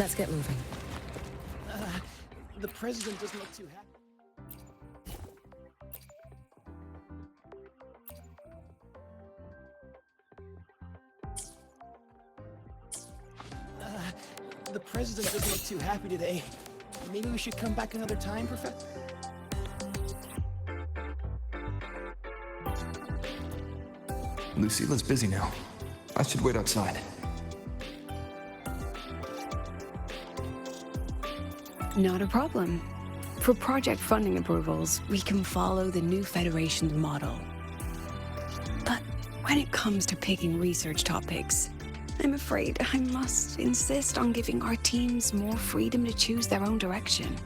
Let's get moving. The president doesn't look too happy. The president doesn't look too happy today. Maybe we should come back another time, Professor? Lucila's busy now. I should wait outside. Not a problem. For project funding approvals, we can follow the new Federation's model. But when it comes to picking research topics, I'm afraid I must insist on giving our teams more freedom to choose their own direction.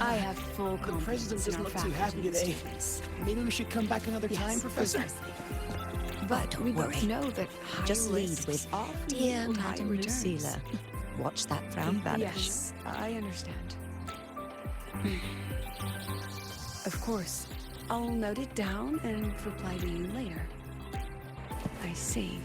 I have full The confidence president in doesn't our look too happy faculty and today. students. Maybe we should come back another time, Yes, Professor? precisely. But Don't we both worry. know that high Just lead risks with, often dear equal high Madam returns. Lucilla. Watch that frown vanish. Yes, I understand. Of course. I'll note it down and reply to you later. I see.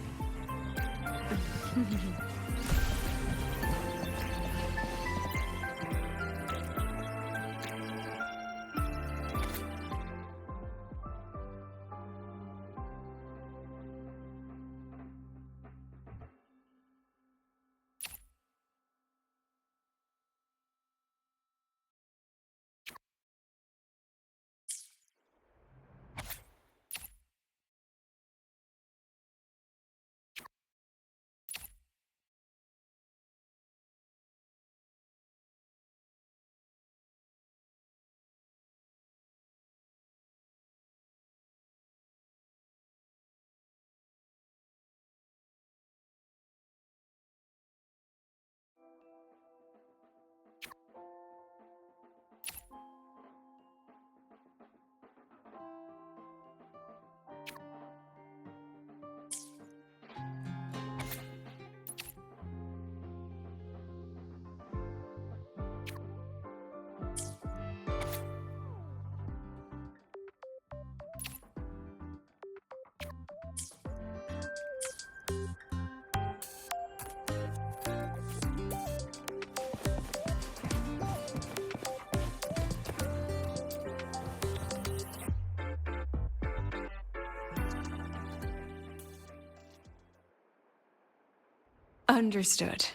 Understood.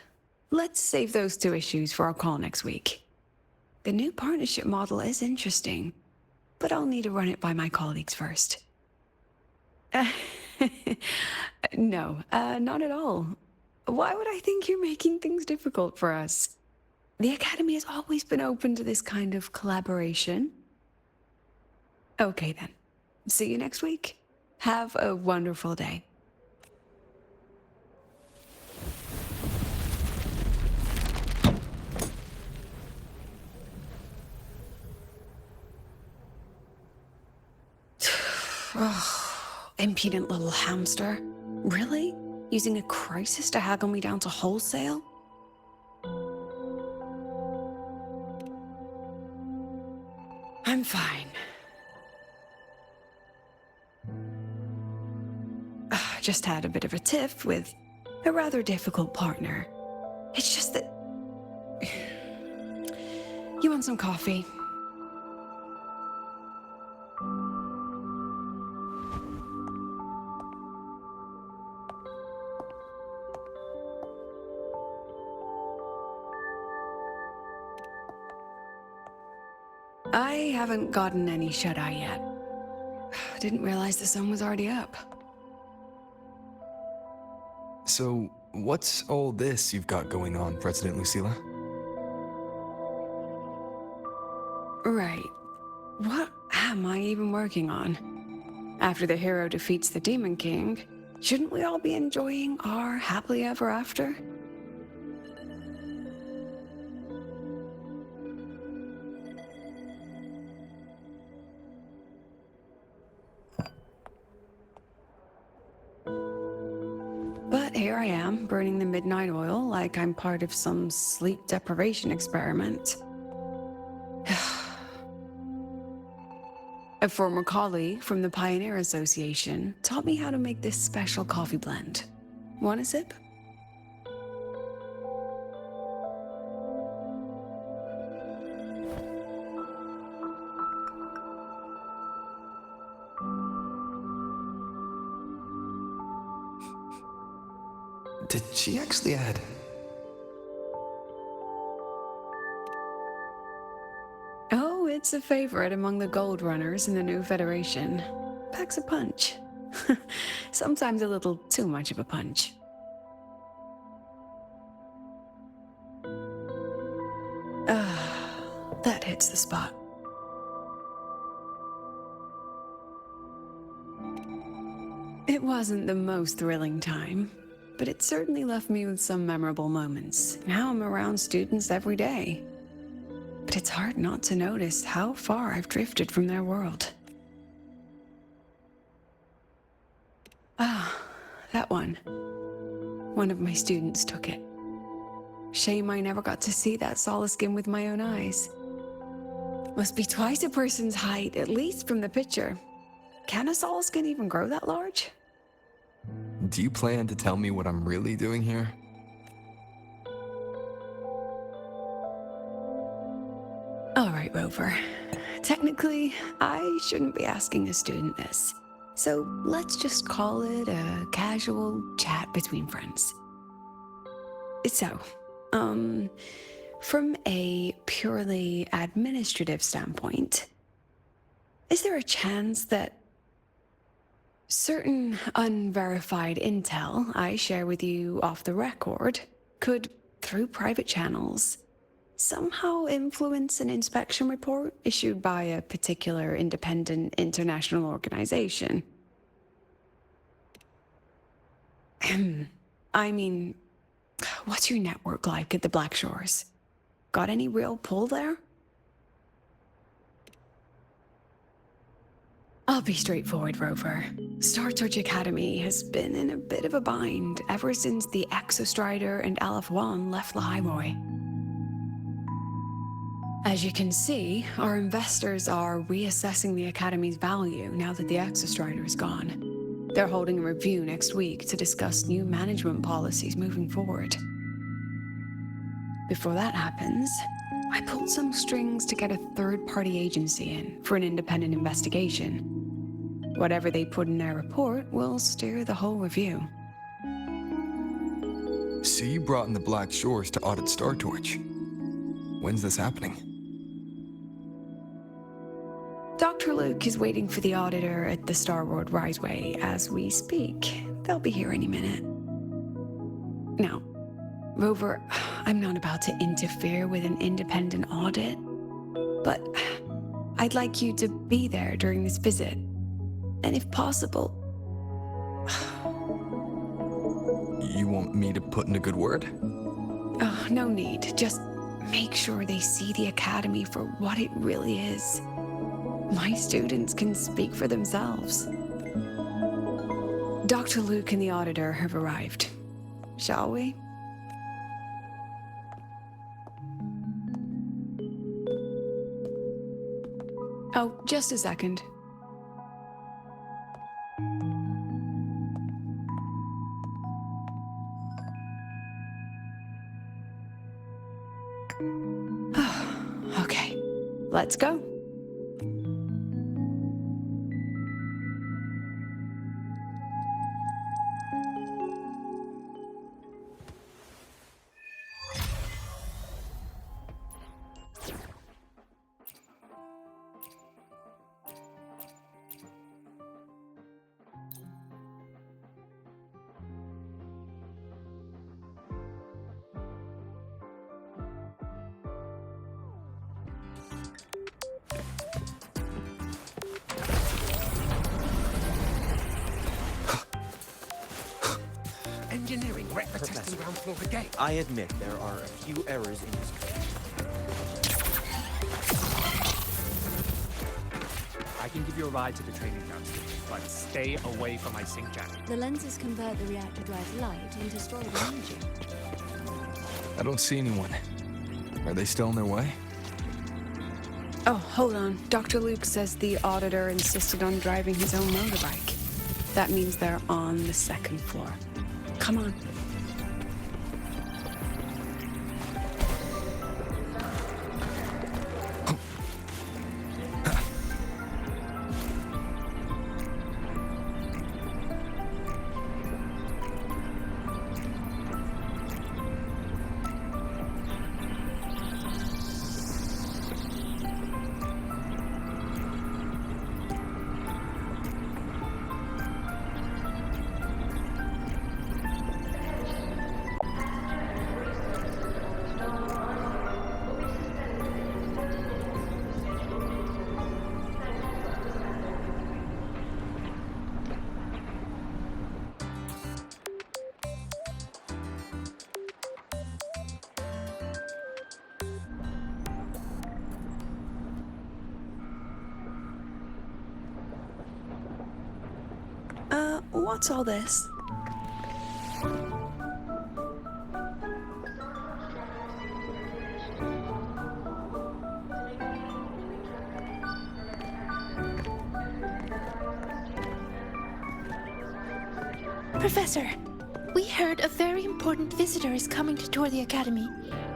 Let's save those two issues for our call next week. The new partnership model is interesting, but I'll need to run it by my colleagues first. No, not at all. Why would I think you're making things difficult for us? The Academy has always been open to this kind of collaboration. Okay then. See you next week. Have a wonderful day. Oh, impudent little hamster. Really? Using a crisis to haggle me down to wholesale? I'm fine. Just had a bit of a tiff with a rather difficult partner. It's just that... You want some coffee? I haven't gotten any shut-eye yet. Didn't realize the sun was already up. So, what's all this you've got going on, President Lucilla? Right. What am I even working on? After the hero defeats the Demon King, shouldn't we all be enjoying our happily ever after? But here I am, burning the midnight oil like I'm part of some sleep deprivation experiment. A former colleague from the Pioneer Association taught me how to make this special coffee blend. Want a sip? Did she actually add? Oh, it's a favorite among the Gold Runners in the new Federation. Packs a punch. Sometimes a little too much of a punch. That hits the spot. It wasn't the most thrilling time, but it certainly left me with some memorable moments. Now I'm around students every day. But it's hard not to notice how far I've drifted from their world. Ah, that one. One of my students took it. Shame I never got to see that Solace skin with my own eyes. Must be twice a person's height, at least from the picture. Can a Solace skin even grow that large? Do you plan to tell me what I'm really doing here? All right, Rover. Technically, I shouldn't be asking a student this. So let's just call it a casual chat between friends. So, from a purely administrative standpoint, is there a chance that certain unverified intel I share with you off the record could, through private channels, somehow influence an inspection report issued by a particular independent international organization? I mean, what's your network like at the Black Shores? Got any real pull there? I'll be straightforward, Rover. Star Search Academy has been in a bit of a bind ever since the Exostrider and Aleph 1 left the Highway. As you can see, our investors are reassessing the Academy's value now that the Exostrider is gone. They're holding a review next week to discuss new management policies moving forward. Before that happens, I pulled some strings to get a third-party agency in for an independent investigation. Whatever they put in their report will steer the whole review. So you brought in the Black Shores to audit Star Torch. When's this happening? Dr. Luke is waiting for the auditor at the Starward Riseway as we speak. They'll be here any minute. Now, Rover, I'm not about to interfere with an independent audit, but I'd like you to be there during this visit. And if possible... You want me to put in a good word? Oh, no need. Just make sure they see the Academy for what it really is. My students can speak for themselves. Dr. Luke and the auditor have arrived. Shall we? Oh, just a second. Okay, let's go. Engineering wrecked the testing ground floor again. I admit there are a few errors in this code. I can give you a ride to the training ground, but stay away from my sync jack. The lenses convert the reactor drive light into stored energy. I don't see anyone. Are they still on their way? Oh, hold on. Dr. Luke says the auditor insisted on driving his own motorbike. That means they're on the second floor. Come on. What's all this? Professor, we heard a very important visitor is coming to tour the Academy.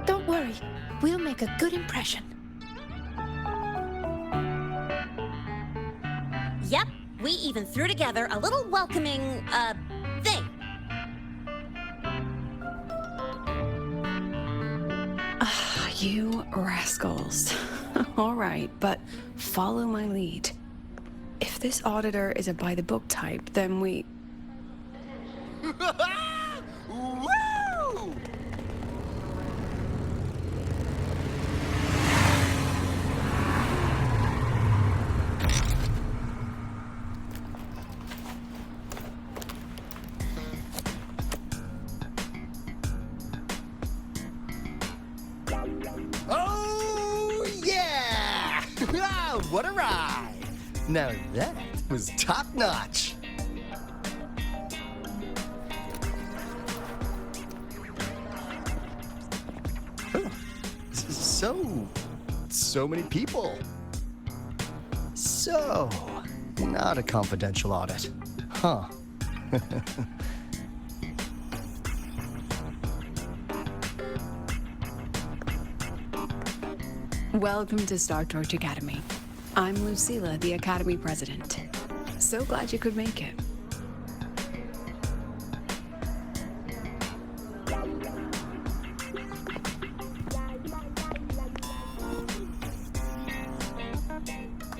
Don't worry, we'll make a good impression. Yep, we even threw together a little welcoming, thing. You rascals. All right, but follow my lead. If this auditor is a by-the-book type, then we... Woo! Oh, yeah! What a ride! Now that was top-notch. So many people. So, not a confidential audit. Huh. Welcome to Star Torch Academy. I'm Lucilla, the Academy President. So glad you could make it.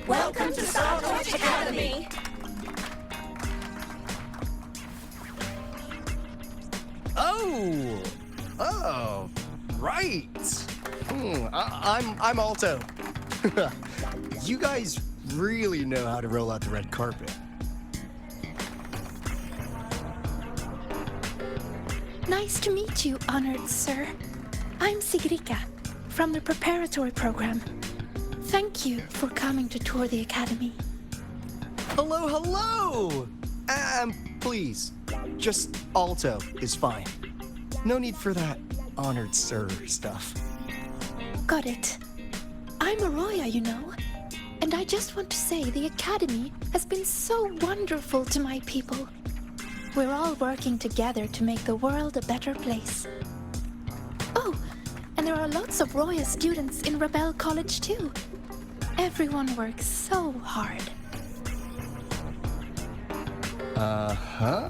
Welcome to Star Torch Academy! Oh, right. I'm Alto. You guys really know how to roll out the red carpet. Nice to meet you, honored sir. I'm Sigrika, from the preparatory program. Thank you for coming to tour the Academy. Hello, hello! Please, just Alto is fine. No need for that honored sir stuff. Got it. I'm Arroya, you know. And I just want to say the Academy has been so wonderful to my people. We're all working together to make the world a better place. Oh, and there are lots of Roya students in Rebel College too. Everyone works so hard. Uh-huh.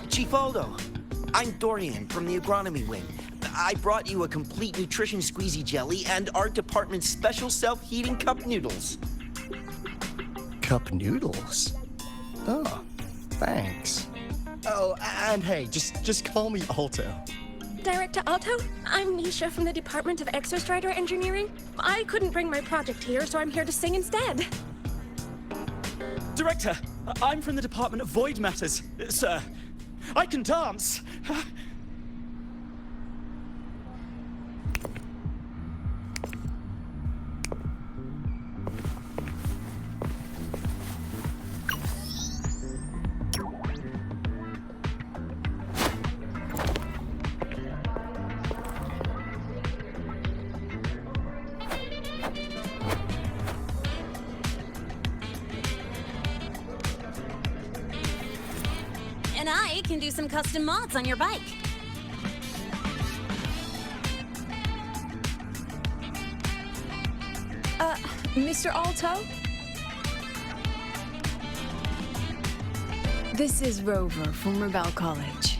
Chief Aldo, I'm Dorian from the Agronomy Wing. I brought you a complete nutrition squeezy jelly and our department's special self-heating cup noodles. Cup noodles? Oh, thanks. Oh, and hey, just call me Alto. Director Alto, I'm Nisha from the Department of Exostrider Engineering. I couldn't bring my project here, so I'm here to sing instead. Director, I'm from the Department of Void Matters, sir. I can dance. I can do some custom mods on your bike. Mr. Alto? This is Rover from Rebel College.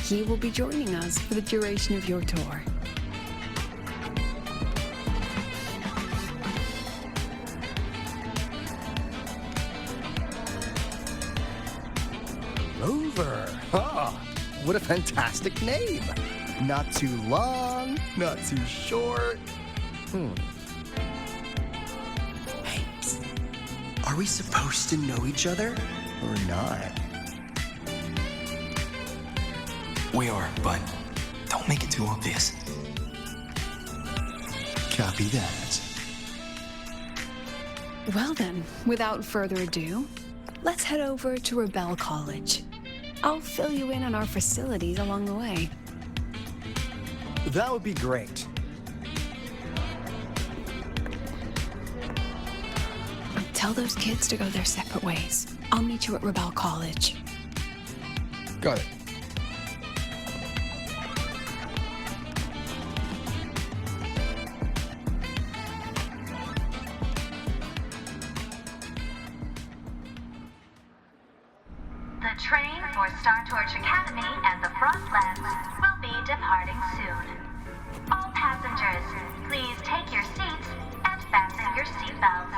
He will be joining us for the duration of your tour. Rover. Oh, what a fantastic name. Not too long, not too short. Hey, are we supposed to know each other or not? We are, but don't make it too obvious. Copy that. Well then, without further ado, let's head over to Rebel College. I'll fill you in on our facilities along the way. That would be great. Tell those kids to go their separate ways. I'll meet you at Rebel College. Got it. The train for Star Torch Academy and the Frostlands will be departing soon. All passengers, please take your seats and fasten your seatbelts.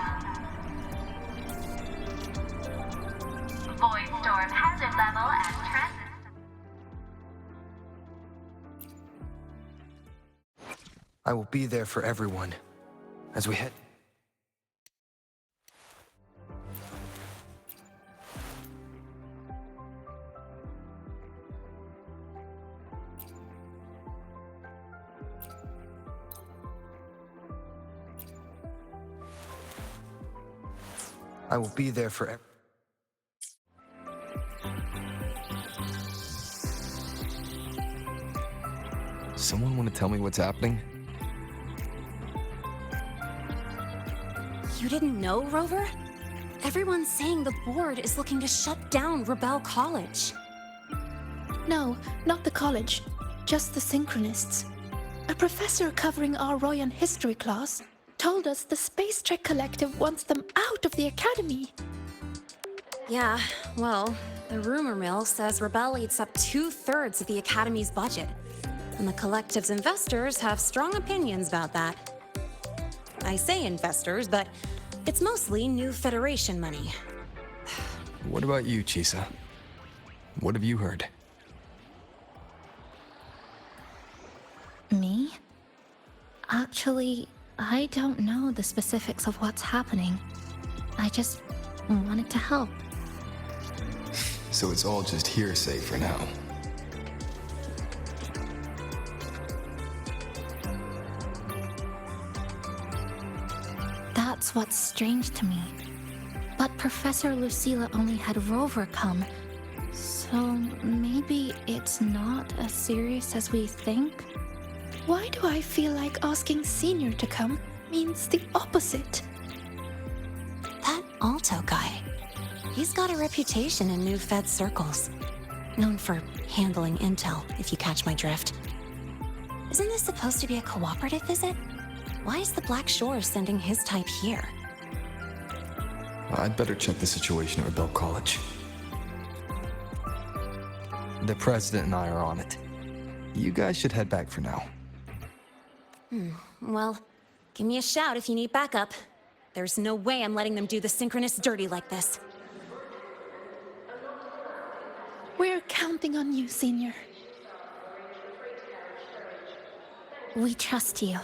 Void storm hazard level as transit. I will be there for everyone as we head. I will be there for Someone want to tell me what's happening? You didn't know, Rover? Everyone's saying the board is looking to shut down Rebel College. No, not the college, just the Synchronists. A professor covering our Royan history class told us the Space Trek Collective wants them out of the Academy. Yeah, well, the rumor mill says Rebel eats up 2/3 of the Academy's budget. And the Collective's investors have strong opinions about that. I say investors, but it's mostly new Federation money. What about you, Chisa? What have you heard? Me? Actually, I don't know the specifics of what's happening. I just wanted to help. So it's all just hearsay for now. That's what's strange to me. But Professor Lucilla only had Rover come, so maybe it's not as serious as we think? Why do I feel like asking Senior to come means the opposite? That Alto guy, he's got a reputation in new Fed circles. Known for handling intel, if you catch my drift. Isn't this supposed to be a cooperative visit? Why is the Black Shore sending his type here? I'd better check the situation at Rebel College. The president and I are on it. You guys should head back for now. Well, give me a shout if you need backup. There's no way I'm letting them do the Synchronists dirty like this. We're counting on you, Senior. We trust you.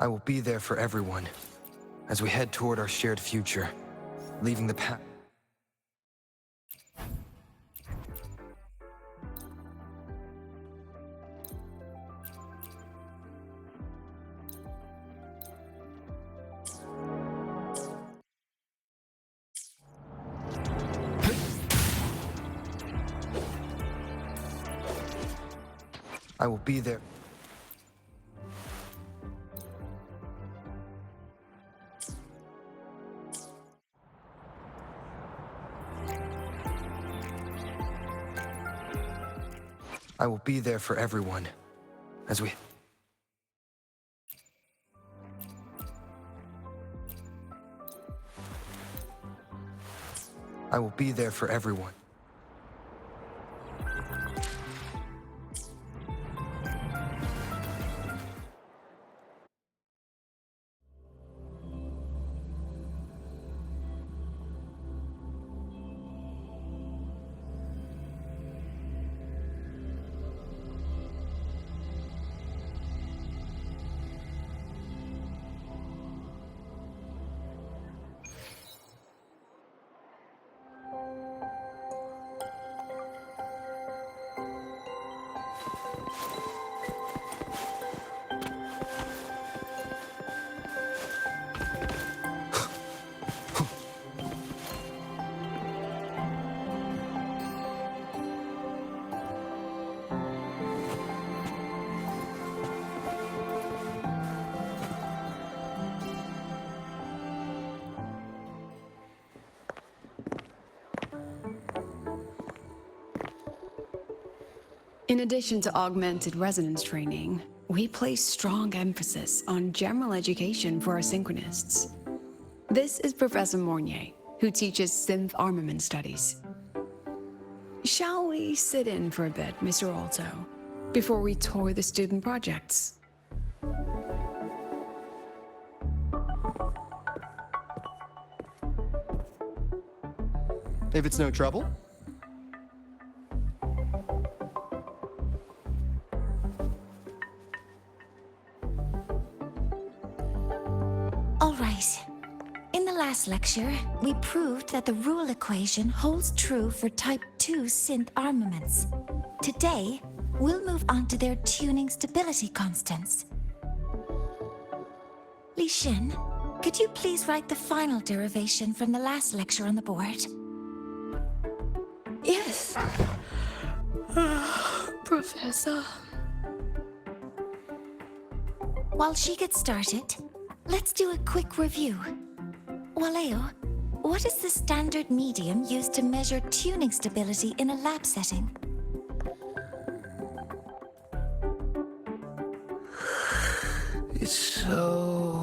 I will be there for everyone as we head toward our shared future, leaving the past. I will be there. I will be there for everyone as we... I will be there for everyone. In addition to augmented resonance training, we place strong emphasis on general education for our synchronists. This is Professor Mornier, who teaches synth armament studies. Shall we sit in for a bit, Mr. Alto, before we tour the student projects? If it's no trouble. All right. In the last lecture, we proved that the rule equation holds true for Type 2 synth armaments. Today, we'll move on to their tuning stability constants. Li Xin, could you please write the final derivation from the last lecture on the board? Yes. Professor. While she gets started, let's do a quick review. Waleo, what is the standard medium used to measure tuning stability in a lab setting? It's so...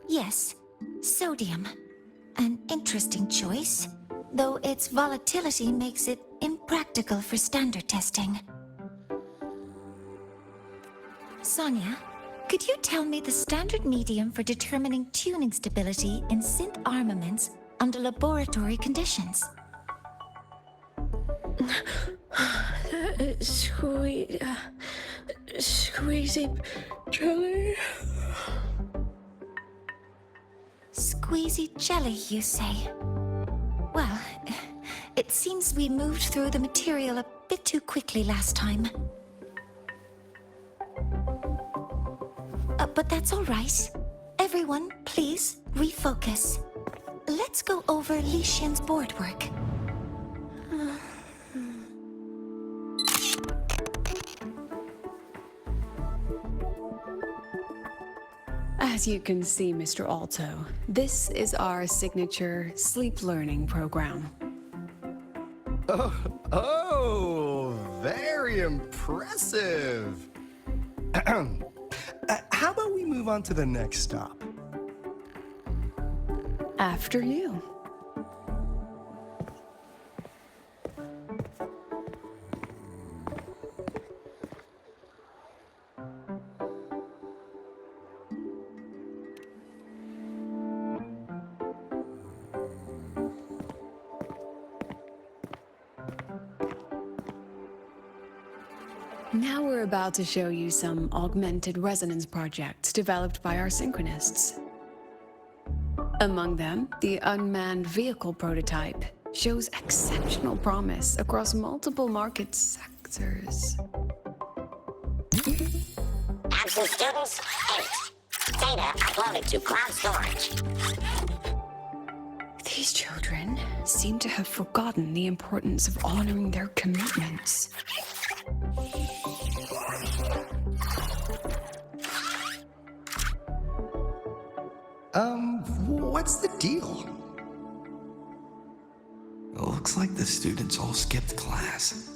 Yes, sodium. An interesting choice, though its volatility makes it impractical for standard testing. Sonia, could you tell me the standard medium for determining tuning stability in synth armaments under laboratory conditions? Squeezy jelly. Squeezy jelly, you say? Well, it seems we moved through the material a bit too quickly last time. But that's all right. Everyone, please refocus. Let's go over Li Xin's board work. As you can see, Mr. Alto, this is our signature sleep learning program. Oh, very impressive. How about we move on to the next stop? After you. Now we're about to show you some augmented resonance projects developed by our synchronists. Among them, the unmanned vehicle prototype shows exceptional promise across multiple market sectors. Absent students, 8. Data uploaded to cloud storage. These children seem to have forgotten the importance of honoring their commitments. What's the deal? It looks like the students all skipped class.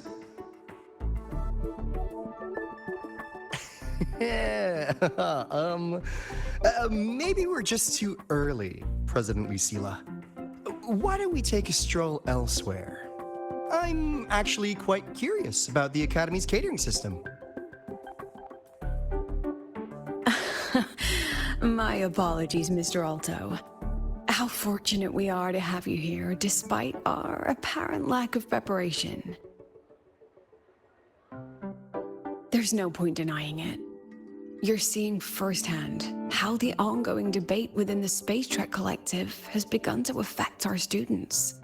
Yeah, maybe we're just too early, President Lucila. Why don't we take a stroll elsewhere? I'm actually quite curious about the Academy's catering system. My apologies, Mr. Alto. How fortunate we are to have you here, despite our apparent lack of preparation. There's no point denying it. You're seeing firsthand how the ongoing debate within the Space Trek Collective has begun to affect our students.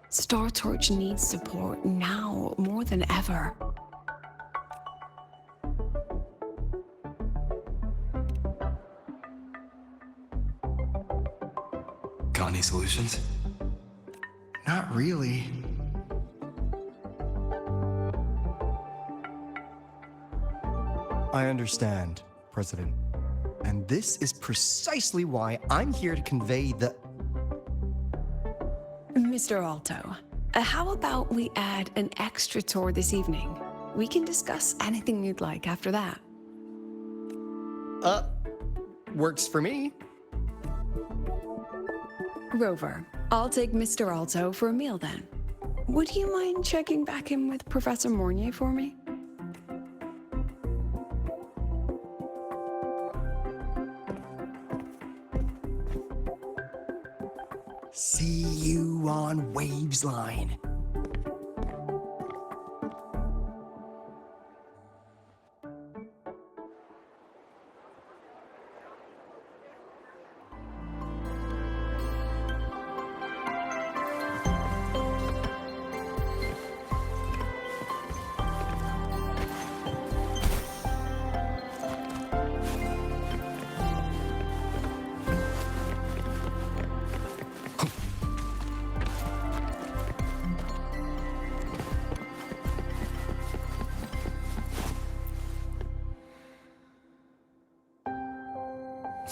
Star Torch needs support now more than ever. Got any solutions? Not really. I understand, President. And this is precisely why I'm here to convey the... Mr. Alto, how about we add an extra tour this evening? We can discuss anything you'd like after that. Works for me. Rover, I'll take Mr. Alto for a meal then. Would you mind checking back in with Professor Mornier for me? See you on Waves Line.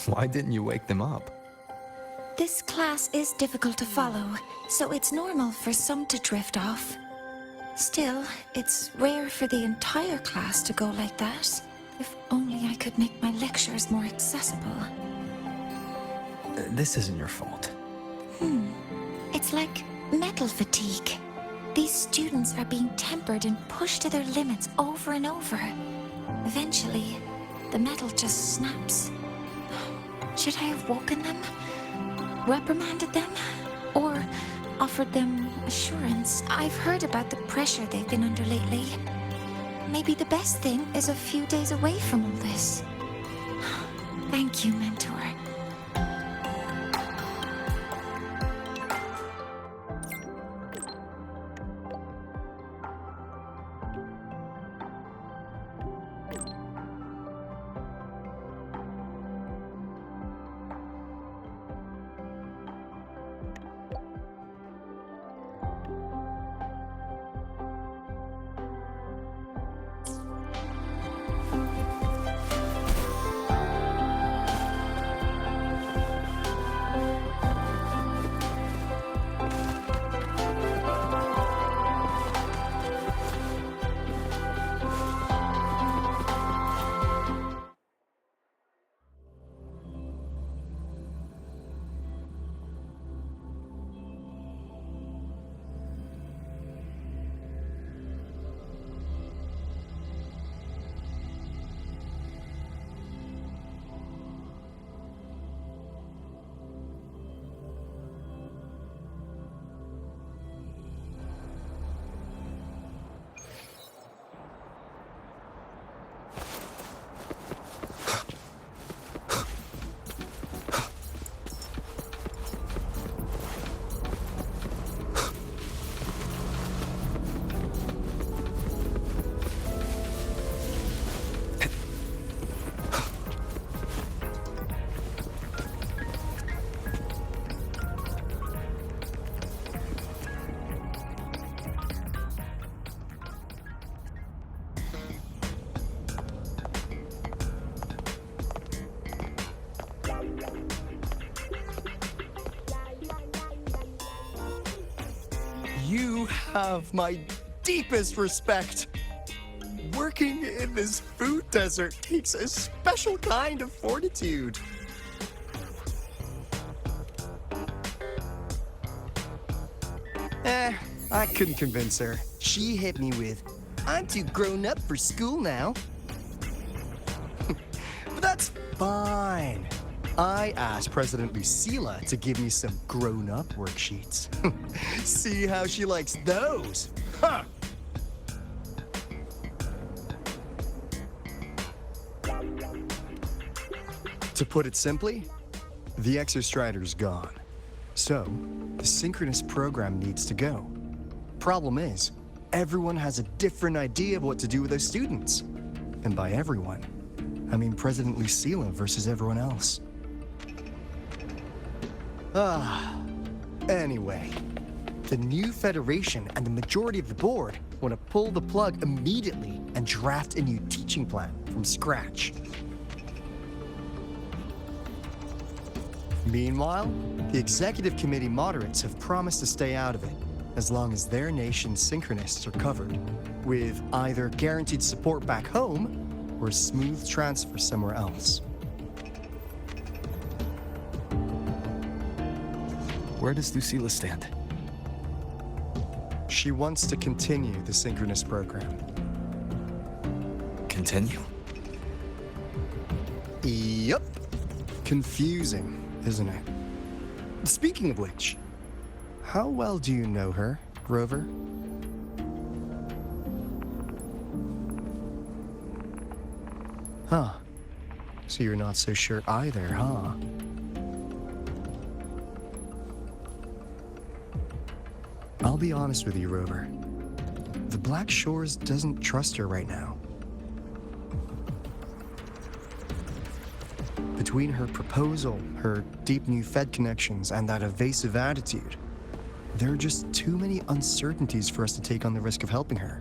Why didn't you wake them up? This class is difficult to follow, so it's normal for some to drift off. Still, it's rare for the entire class to go like that. If only I could make my lectures more accessible. This isn't your fault. It's like metal fatigue. These students are being tempered and pushed to their limits over and over. Eventually, the metal just snaps. Should I have woken them? Reprimanded them? Or offered them assurance? I've heard about the pressure they've been under lately. Maybe the best thing is a few days away from all this. Thank you, Mentor. have my deepest respect. Working in this food desert takes a special kind of fortitude. I couldn't convince her. She hit me with, "I'm too grown up for school now." But that's fine. I asked President Lucila to give me some grown-up worksheets. See how she likes those. Huh. To put it simply, the Exostrider's gone. So, the synchronous program needs to go. Problem is, everyone has a different idea of what to do with those students. And by everyone, I mean President Lucila versus everyone else. Anyway, the new Federation and the majority of the board want to pull the plug immediately and draft a new teaching plan from scratch. Meanwhile, the executive committee moderates have promised to stay out of it as long as their nation's synchronists are covered, with either guaranteed support back home or a smooth transfer somewhere else. Where does Lucila stand? She wants to continue the synchronous program. Continue? Yep. Confusing, isn't it? Speaking of which, how well do you know her, Rover? Huh. So you're not so sure either, huh? I'll be honest with you, Rover. The Black Shores doesn't trust her right now. Between her proposal, her deep new Fed connections, and that evasive attitude, there are just too many uncertainties for us to take on the risk of helping her.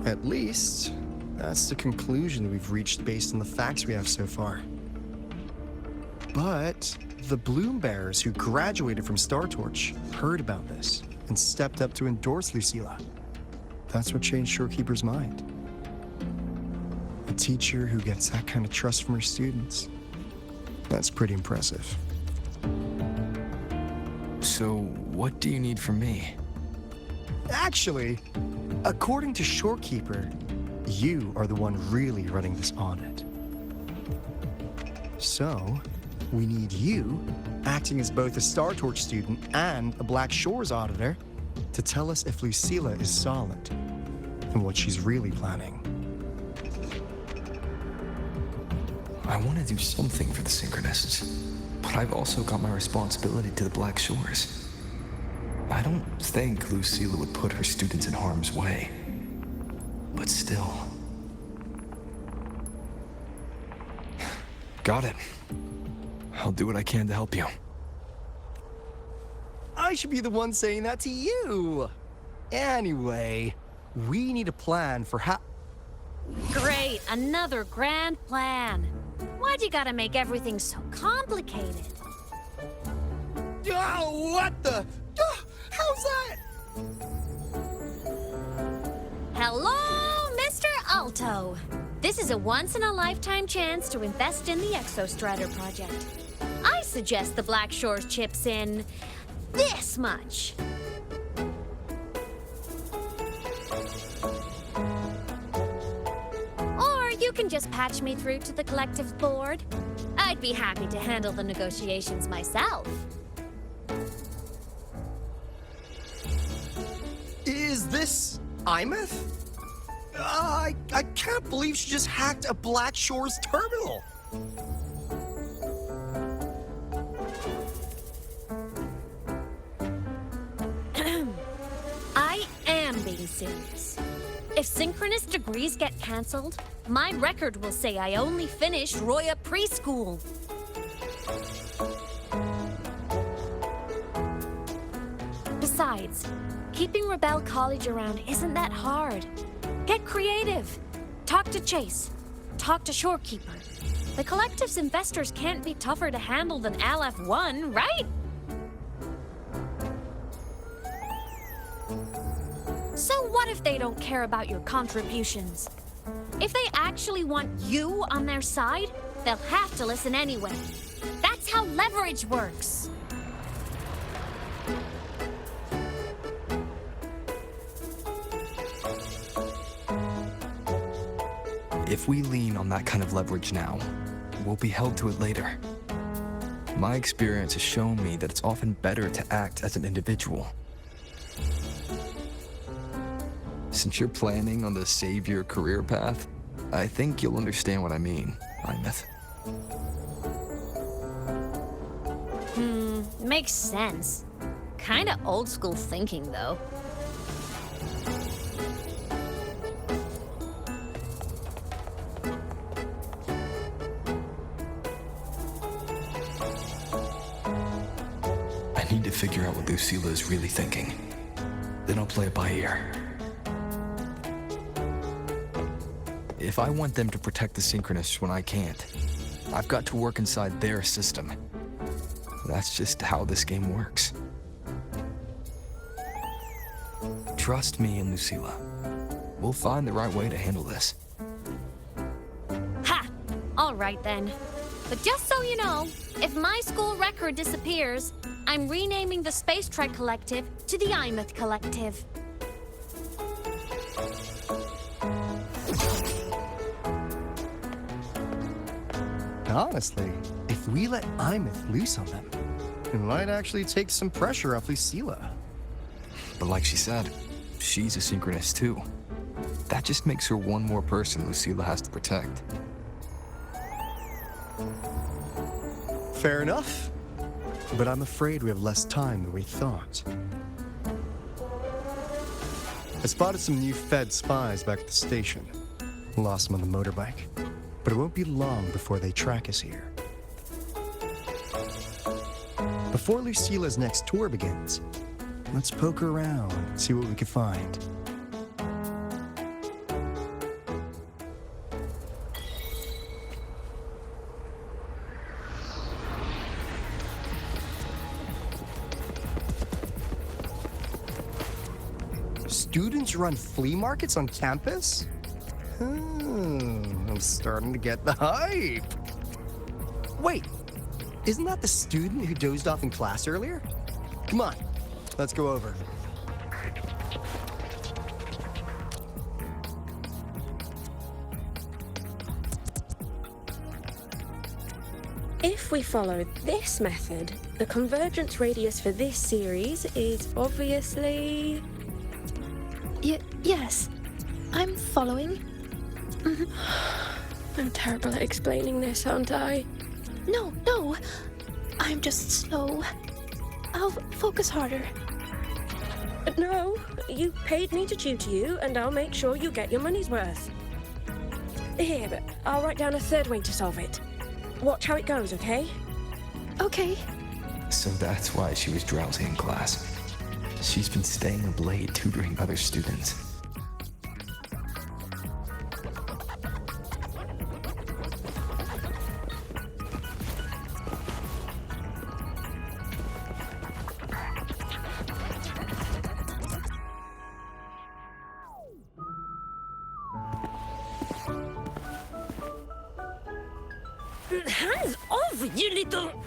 At least, that's the conclusion we've reached based on the facts we have so far. But the Bloom Bearers who graduated from Star Torch heard about this and stepped up to endorse Lucila. That's what changed Shorekeeper's mind. A teacher who gets that kind of trust from her students. That's pretty impressive. So, what do you need from me? Actually, according to Shorekeeper, you are the one really running this audit. So, we need you, acting as both a Star Torch student and a Black Shores auditor, to tell us if Lucila is solid and what she's really planning. I want to do something for the Synchronists, but I've also got my responsibility to the Black Shores. I don't think Lucila would put her students in harm's way, but still. Got it. I'll do what I can to help you. I should be the one saying that to you. Anyway, we need a plan for how... Great, another grand plan. Why'd you gotta make everything so complicated? Oh, what the... how's that? Hello, Mr. Alto. This is a once-in-a-lifetime chance to invest in the Exostrider project. I suggest the Black Shores chips in this much. Or you can just patch me through to the collective board. I'd be happy to handle the negotiations myself. Is this Imeth? I can't believe she just hacked a Black Shores terminal. I am being serious. If synchronous degrees get cancelled, my record will say I only finished Roya Preschool. Besides, keeping Rebel College around isn't that hard. Get creative. Talk to Chase. Talk to Shorekeeper. The Collective's investors can't be tougher to handle than LF1, right? what if they don't care about your contributions? If they actually want you on their side, they'll have to listen anyway. That's how leverage works. If we lean on that kind of leverage now, we'll be held to it later. My experience has shown me that it's often better to act as an individual. Since you're planning on the savior career path, I think you'll understand what I mean, Imeth. Makes sense. Kinda old school thinking, though. I need to figure out what Lucilla is really thinking. Then I'll play it by ear. If I want them to protect the Synchronists when I can't, I've got to work inside their system. That's just how this game works. Trust me and Lucilla. We'll find the right way to handle this. Ha! All right then. But just so you know, if my school record disappears, I'm renaming the Space Trek Collective to the Imeth Collective. Honestly, if we let Imeth loose on them, it might actually take some pressure off Lucilla. But like she said, she's a Synchronist too. That just makes her one more person Lucilla has to protect. Fair enough. But I'm afraid we have less time than we thought. I spotted some new Fed spies back at the station. Lost them on the motorbike. But it won't be long before they track us here. Before Lucilla's next tour begins, let's poke around and see what we can find. Students run flea markets on campus? I'm starting to get the hype. Wait, isn't that the student who dozed off in class earlier? Come on, let's go over. If we follow this method, the convergence radius for this series is obviously... Yes, I'm following. I'm terrible at explaining this, aren't I? No, I'm just slow. I'll focus harder. No, you paid me to tutor you, and I'll make sure you get your money's worth. Here, but I'll write down a third way to solve it. Watch how it goes, okay? Okay. So that's why she was drowsy in class. She's been staying up late tutoring other students. Hands off, you little...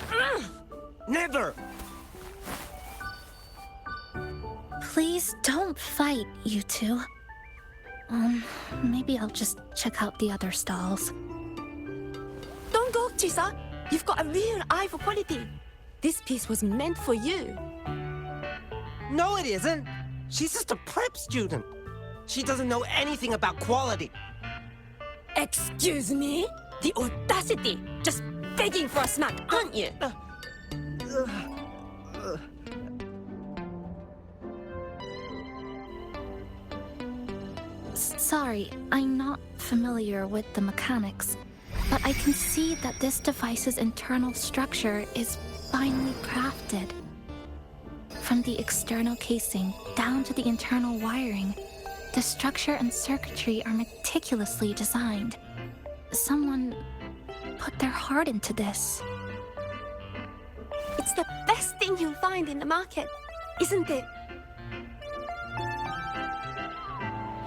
Never! Please don't fight, you two. Maybe I'll just check out the other stalls. Don't go, Chisa. You've got a real eye for quality. This piece was meant for you. No, it isn't. She's just a prep student. She doesn't know anything about quality. Excuse me? The audacity! Just begging for a smack, aren't you? Sorry, I'm not familiar with the mechanics, but I can see that this device's internal structure is finely crafted. From the external casing down to the internal wiring, the structure and circuitry are meticulously designed. Someone put their heart into this. It's the best thing you'll find in the market, isn't it?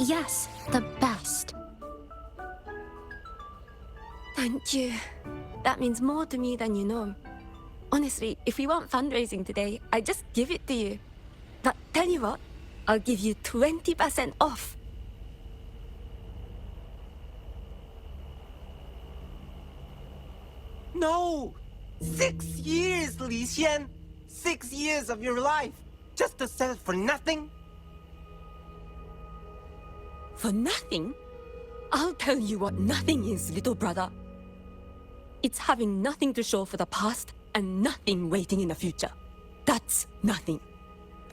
Yes, the best. Thank you. That means more to me than you know. Honestly, if we want fundraising today, I just give it to you. But tell you what, I'll give you 20% off. No! 6 years, Li Xian! 6 years of your life! Just to sell for nothing? For nothing? I'll tell you what nothing is, little brother. It's having nothing to show for the past and nothing waiting in the future. That's nothing.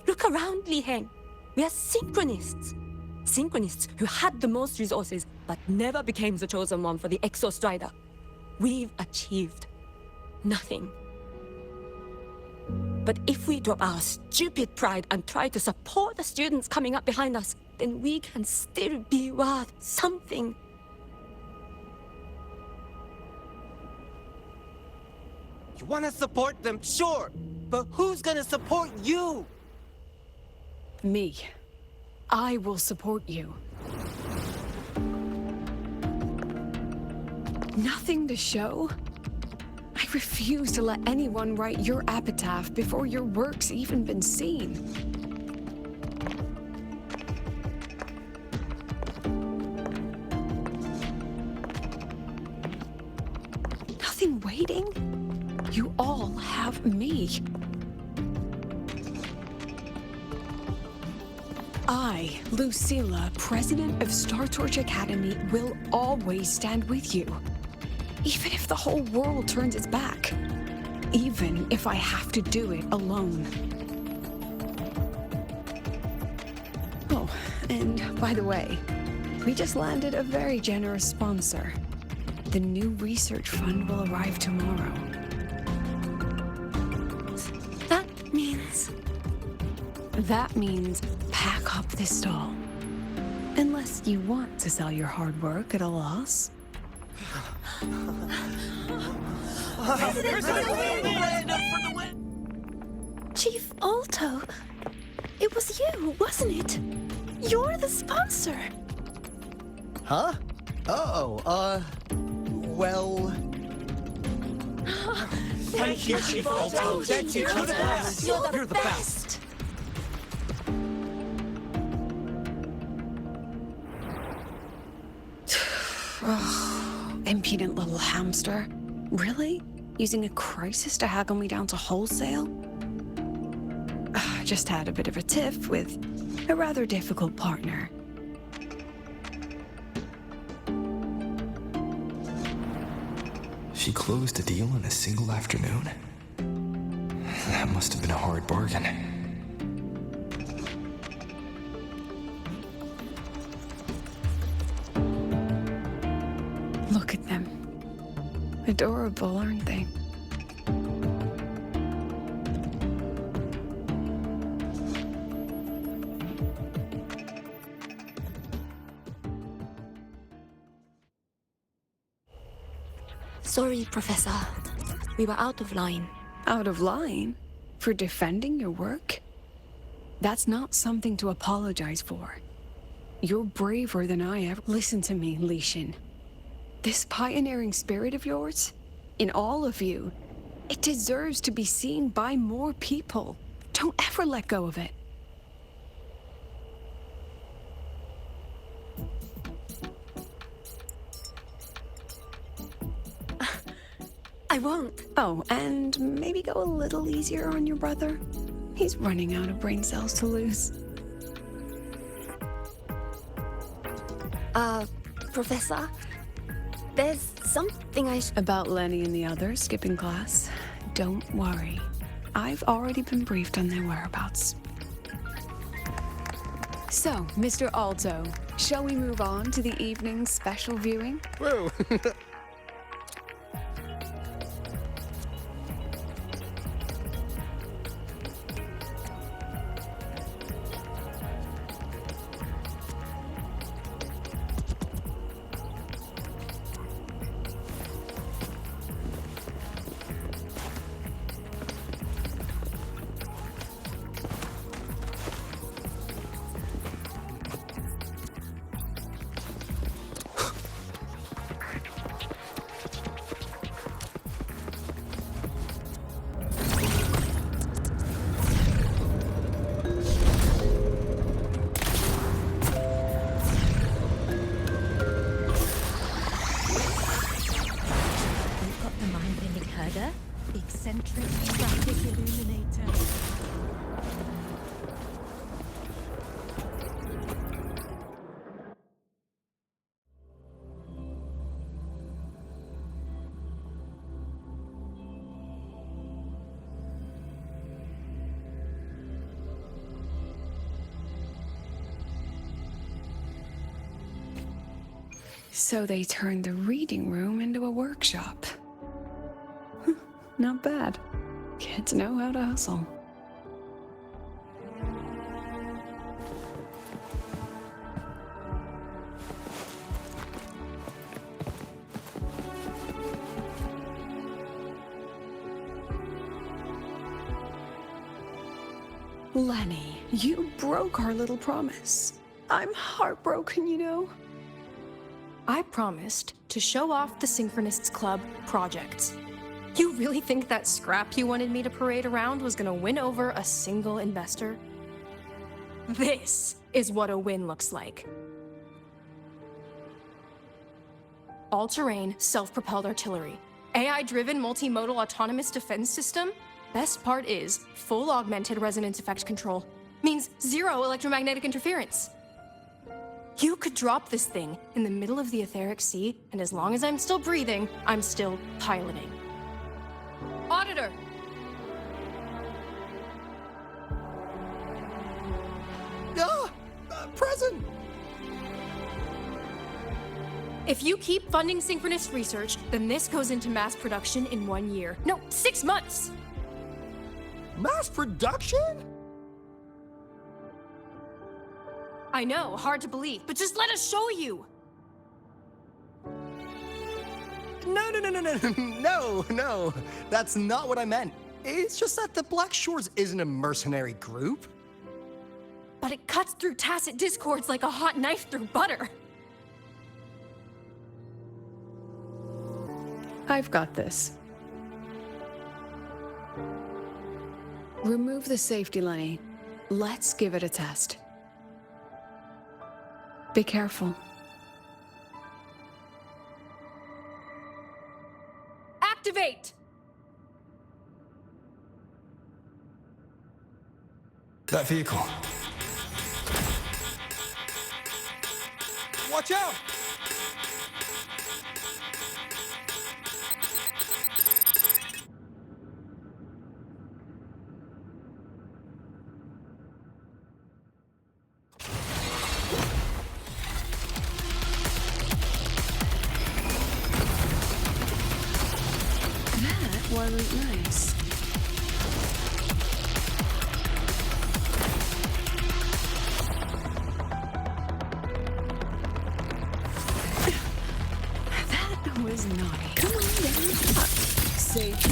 Look around, Li Heng. We are synchronists. Synchronists who had the most resources but never became the chosen one for the Exo Strider. We've achieved nothing. But if we drop our stupid pride and try to support the students coming up behind us, then we can still be worth something. You want to support them, sure. But who's gonna support you? Me. I will support you. Nothing to show? I refuse to let anyone write your epitaph before your work's even been seen. Nothing waiting? You all have me. I, Lucilla, president of Star Torch Academy, will always stand with you. Even if the whole world turns its back. Even if I have to do it alone. Oh, and by the way, we just landed a very generous sponsor. The new research fund will arrive tomorrow. That means pack up this stall. Unless you want to sell your hard work at a loss. Chief Alto, it was you, wasn't it? You're the sponsor. Huh? Well... Thank you, Chief Alto. Thank you. You're the best. You're the best. Impudent little hamster. Really? Using a crisis to haggle me down to wholesale? Just had a bit of a tiff with a rather difficult partner. She closed a deal in a single afternoon? That must have been a hard bargain. Look at them. Adorable, aren't they? Sorry, Professor. We were out of line. Out of line? For defending your work? That's not something to apologize for. You're braver than I ever... Listen to me, Li Xin. This pioneering spirit of yours, in all of you, it deserves to be seen by more people. Don't ever let go of it. I won't. Oh, and maybe go a little easier on your brother. He's running out of brain cells to lose. Professor? There's something About Lenny and the others skipping class? Don't worry. I've already been briefed on their whereabouts. So, Mr. Alto, shall we move on to the evening's special viewing? Whoa! strider, eccentric traffic illuminator. So they turned the reading room into a workshop. Not bad. Kids know how to hustle. Lenny, you broke our little promise. I'm heartbroken, you know. I promised to show off the Synchronists Club projects. You really think that scrap you wanted me to parade around was gonna win over a single investor? This is what a win looks like. All-terrain, self-propelled artillery. AI-driven multimodal autonomous defense system. Best part is full augmented resonance effect control. Means zero electromagnetic interference. You could drop this thing in the middle of the etheric sea, and as long as I'm still breathing, I'm still piloting. Auditor! Present! If you keep funding synchronous research, then this goes into mass production in 1 year. No, 6 months! Mass production? I know, hard to believe, but just let us show you! No. That's not what I meant. It's just that the Black Shores isn't a mercenary group. But it cuts through tacit discords like a hot knife through butter. I've got this. Remove the safety, Lenny. Let's give it a test. Be careful. Activate! That vehicle. Watch out! That wasn't nice. That was naughty. Come on, down. Safety.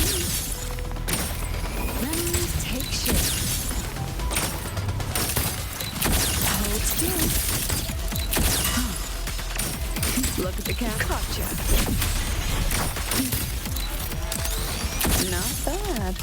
Let's take shape. Hold still. Look at the cat. Gotcha. Not bad.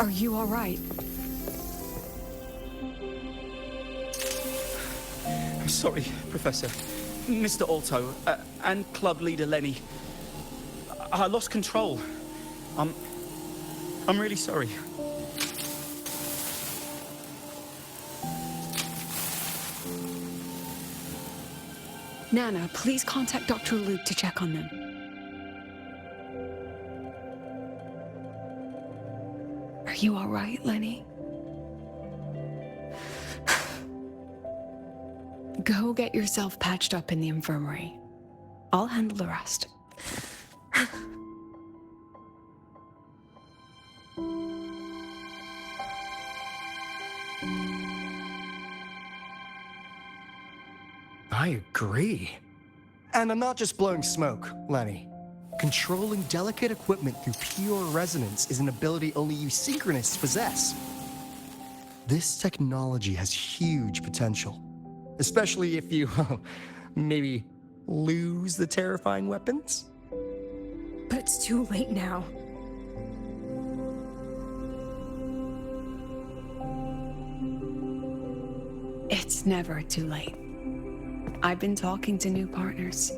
Are you all right? I'm sorry, Professor. Mr. Alto, and club leader Lenny. I lost control. I'm really sorry. Nana, please contact Dr. Luke to check on them. Are you all right, Lenny? Go get yourself patched up in the infirmary. I'll handle the rest. I agree. And I'm not just blowing smoke, Lenny. Controlling delicate equipment through pure resonance is an ability only you synchronists possess. This technology has huge potential, especially if you, maybe, lose the terrifying weapons. But it's too late now. It's never too late. I've been talking to new partners.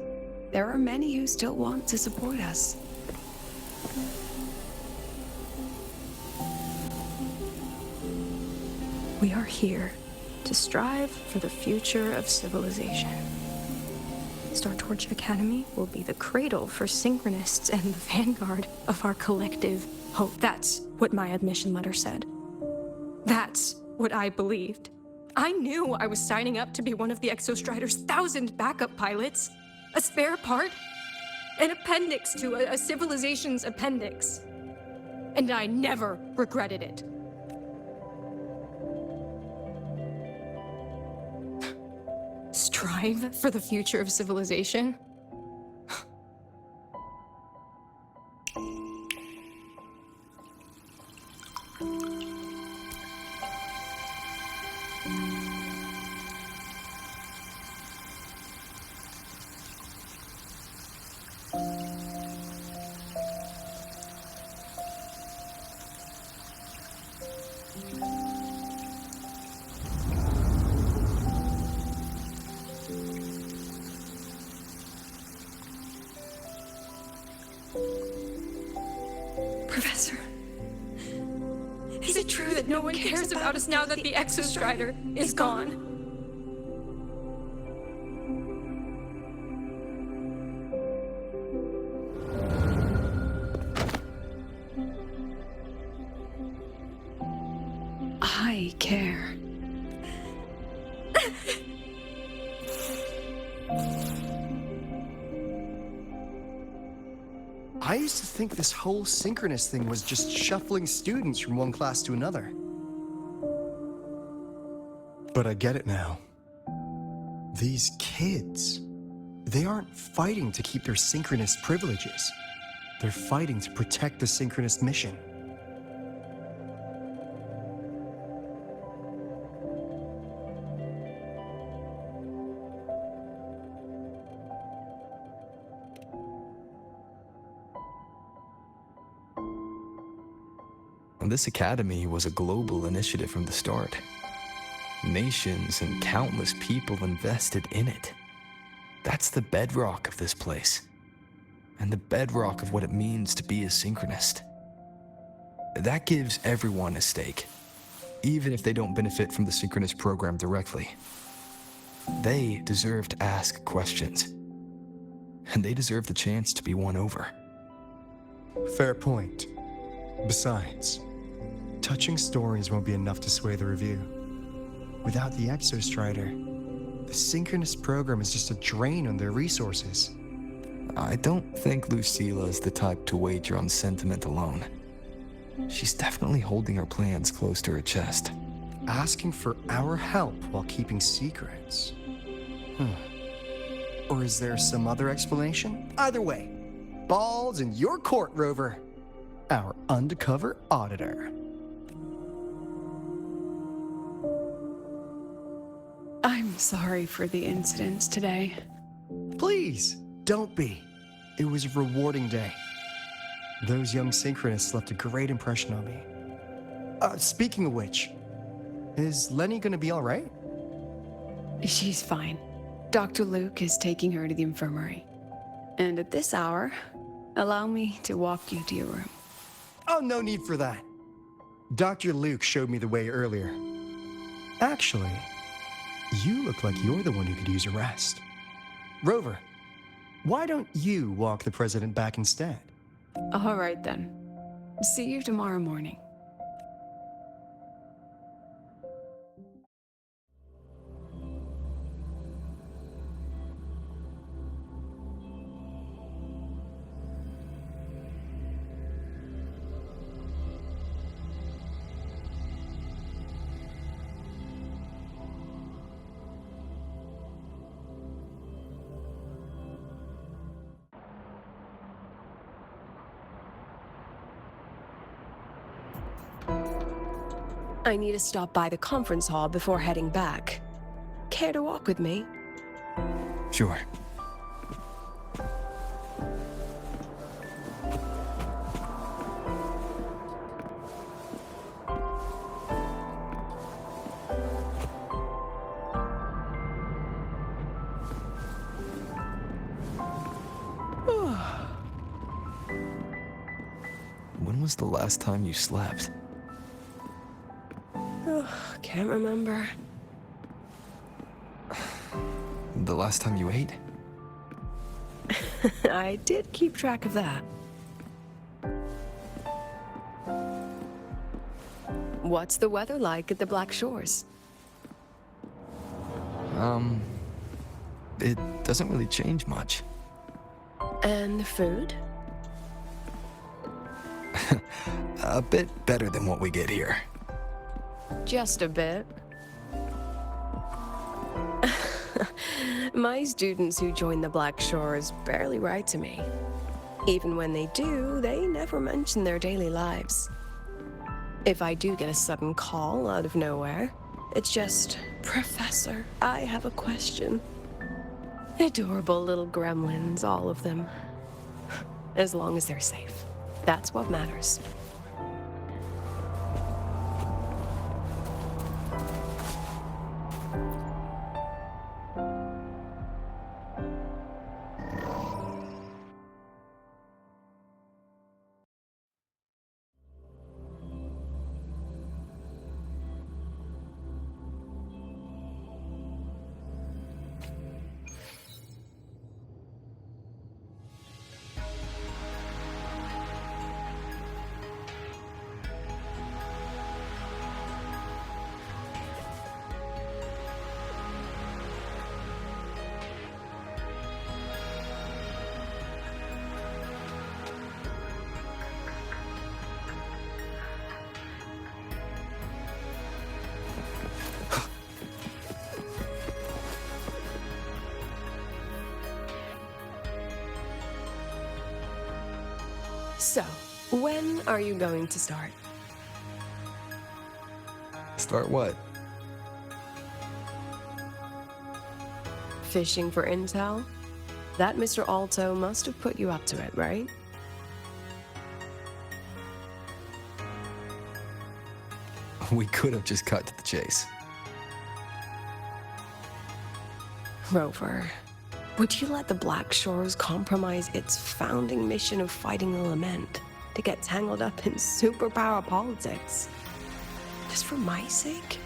There are many who still want to support us. We are here to strive for the future of civilization. Star Torch Academy will be the cradle for synchronists and the vanguard of our collective hope. That's what my admission letter said. That's what I believed. I knew I was signing up to be one of the Exostrider's 1,000 backup pilots. A spare part. An appendix to a civilization's appendix. And I never regretted it. Strive for the future of civilization? Professor, is it true that no one cares about us now that the Exostrider is gone? I care. I used to think this whole synchronous thing was just shuffling students from one class to another. But I get it now. These kids, they aren't fighting to keep their synchronous privileges. They're fighting to protect the synchronous mission. This academy was a global initiative from the start. Nations and countless people invested in it. That's the bedrock of this place, and the bedrock of what it means to be a synchronist. That gives everyone a stake, even if they don't benefit from the synchronous program directly. They deserve to ask questions, and they deserve the chance to be won over. Fair point. Besides, touching stories won't be enough to sway the review. Without the Exostrider, the synchronous program is just a drain on their resources. I don't think Lucilla is the type to wager on sentiment alone. She's definitely holding her plans close to her chest. Asking for our help while keeping secrets. Or is there some other explanation? Either way, balls in your court, Rover. Our undercover auditor. I'm sorry for the incidents today. Please, don't be. It was a rewarding day. Those young synchronists left a great impression on me. Speaking of which, is Lenny gonna be all right? She's fine. Dr. Luke is taking her to the infirmary. And at this hour, allow me to walk you to your room. Oh, no need for that. Dr. Luke showed me the way earlier. Actually, you look like you're the one who could use a rest. Rover, why don't you walk the president back instead? All right then. See you tomorrow morning. I need to stop by the conference hall before heading back. Care to walk with me? Sure. When was the last time you slept? Can't remember. The last time you ate? I did keep track of that. What's the weather like at the Black Shores? It doesn't really change much. And the food? A bit better than what we get here. Just a bit. My students who join the Black Shores barely write to me. Even when they do, they never mention their daily lives. If I do get a sudden call out of nowhere, it's just, "Professor, I have a question." Adorable little gremlins, all of them. As long as they're safe. That's what matters. So, when are you going to start? Start what? Fishing for intel? That Mr. Alto must have put you up to it, right? We could have just cut to the chase. Rover, would you let the Black Shores compromise its founding mission of fighting the Lament to get tangled up in superpower politics? Just for my sake?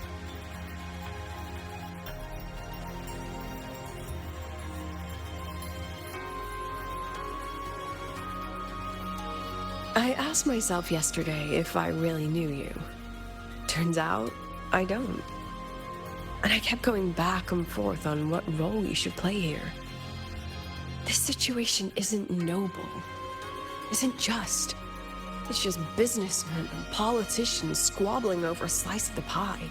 I asked myself yesterday if I really knew you. Turns out, I don't. And I kept going back and forth on what role you should play here. This situation isn't noble, isn't just. It's just businessmen and politicians squabbling over a slice of the pie.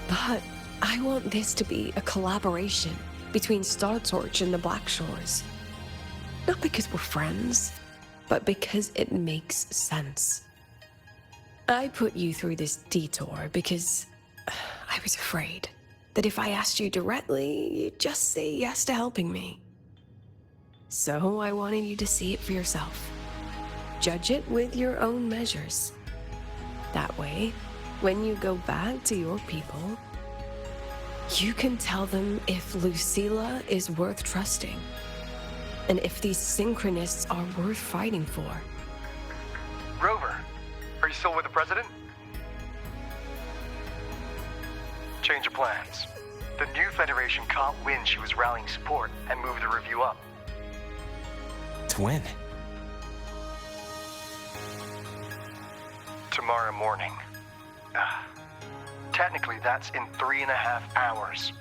But I want this to be a collaboration between Star Torch and the Black Shores. Not because we're friends, but because it makes sense. I put you through this detour because I was afraid that if I asked you directly, you'd just say yes to helping me. So I wanted you to see it for yourself. Judge it with your own measures. That way, when you go back to your people, you can tell them if Lucilla is worth trusting, and if these synchronists are worth fighting for. Rover, are you still with the president? Change of plans. The new Federation caught wind she was rallying support and moved the review up. To when? Tomorrow morning. Technically, that's in 3.5 hours.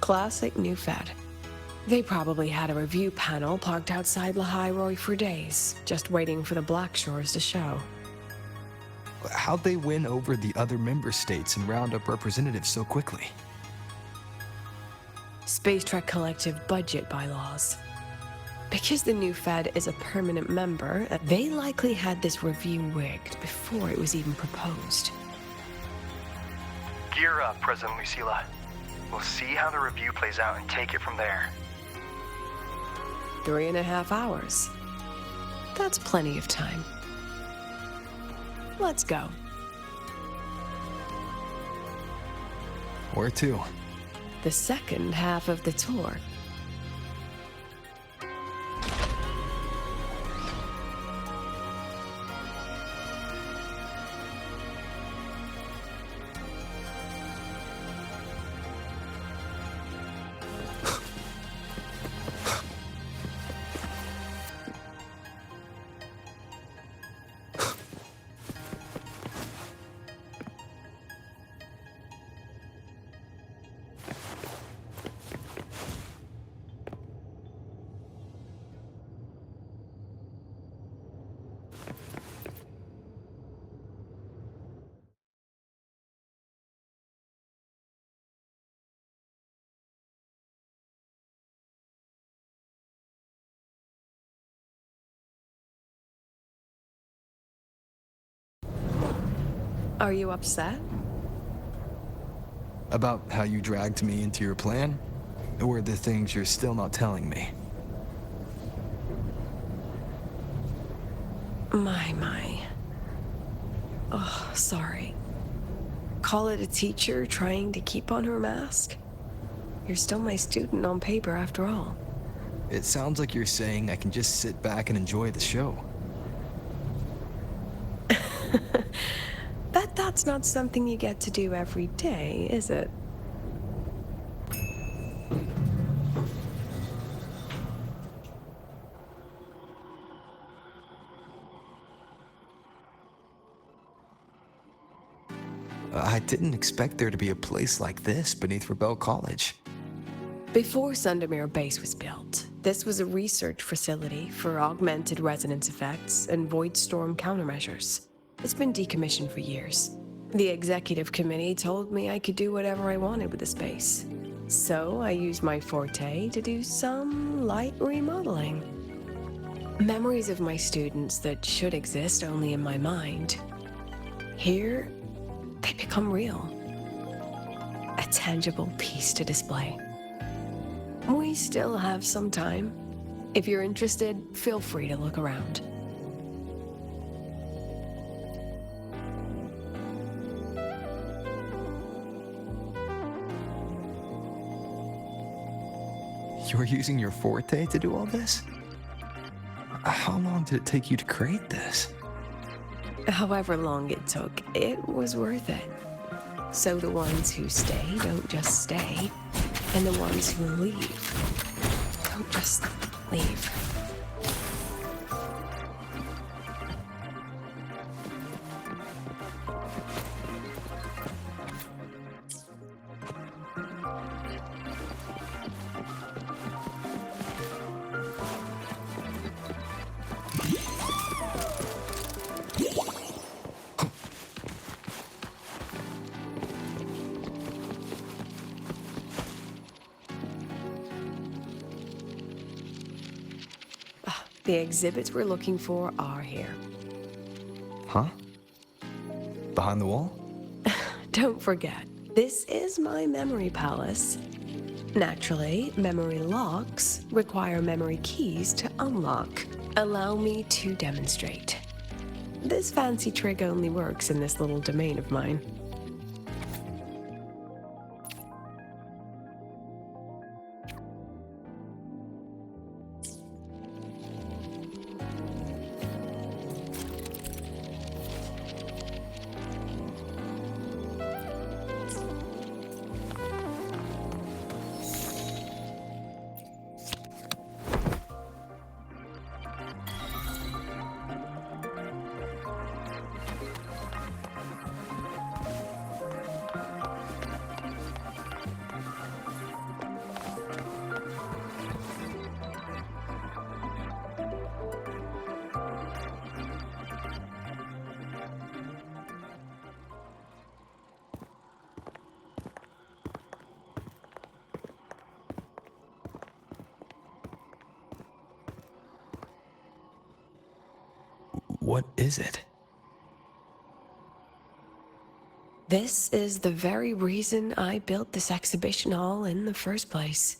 Classic New Fed. They probably had a review panel parked outside Lahairoi for days, just waiting for the Black Shores to show. How'd they win over the other member states and round up representatives so quickly? Space Trek Collective budget bylaws. Because the new Fed is a permanent member, they likely had this review rigged before it was even proposed. Gear up, President Lucilla. We'll see how the review plays out and take it from there. 3.5 hours. That's plenty of time. Let's go. Where to? The second half of the tour. Are you upset? About how you dragged me into your plan? Or the things you're still not telling me? My. Oh, sorry. Call it a teacher trying to keep on her mask? You're still my student on paper after all. It sounds like you're saying I can just sit back and enjoy the show. That's not something you get to do every day, is it? I didn't expect there to be a place like this beneath Rebel College. Before Sundermere Base was built, this was a research facility for augmented resonance effects and void storm countermeasures. It's been decommissioned for years. The executive committee told me I could do whatever I wanted with the space. So I used my forte to do some light remodeling. Memories of my students that should exist only in my mind. Here, they become real. A tangible piece to display. We still have some time. If you're interested, feel free to look around. You're using your forte to do all this? How long did it take you to create this? However long it took, it was worth it. So the ones who stay don't just stay, and the ones who leave don't just leave. The exhibits we're looking for are here. Huh? Behind the wall? Don't forget, this is my memory palace. Naturally, memory locks require memory keys to unlock. Allow me to demonstrate. This fancy trick only works in this little domain of mine. What is it? This is the very reason I built this exhibition hall in the first place.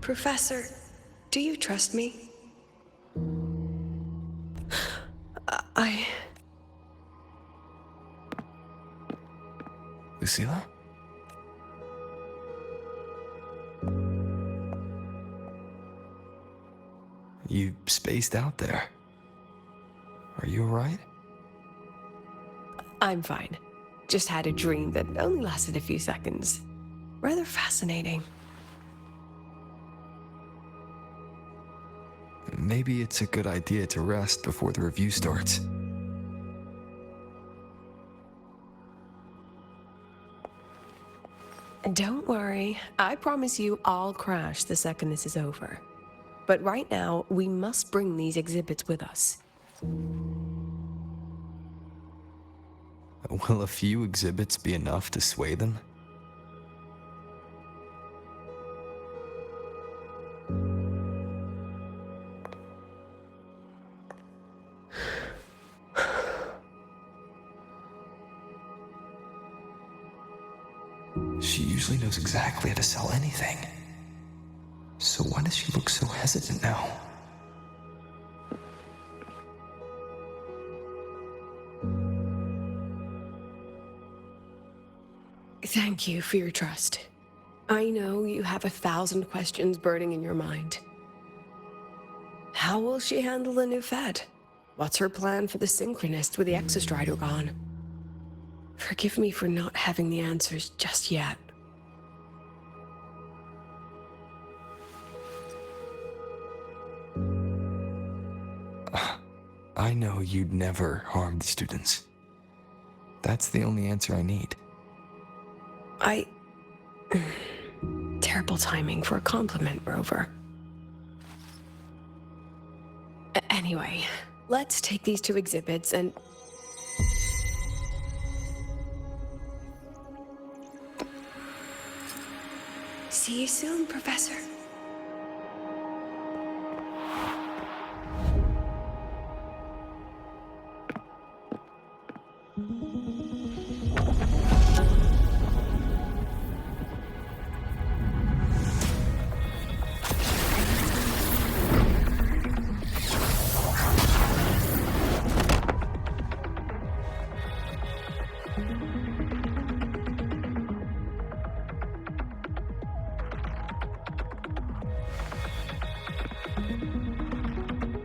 Professor, do you trust me? Lucilla? You spaced out there. Are you alright? I'm fine. Just had a dream that only lasted a few seconds. Rather fascinating. Maybe it's a good idea to rest before the review starts. Don't worry. I promise you I'll crash the second this is over. But right now, we must bring these exhibits with us. Will a few exhibits be enough to sway them? She usually knows exactly how to sell anything. So why does she look so hesitant now? Thank you for your trust. I know you have 1,000 questions burning in your mind. How will she handle the new Fed? What's her plan for the Synchronist with the Exostrider gone? Forgive me for not having the answers just yet. I know you'd never harm the students. That's the only answer I need. Terrible timing for a compliment, Rover. Anyway, let's take these 2 exhibits and... See you soon, Professor.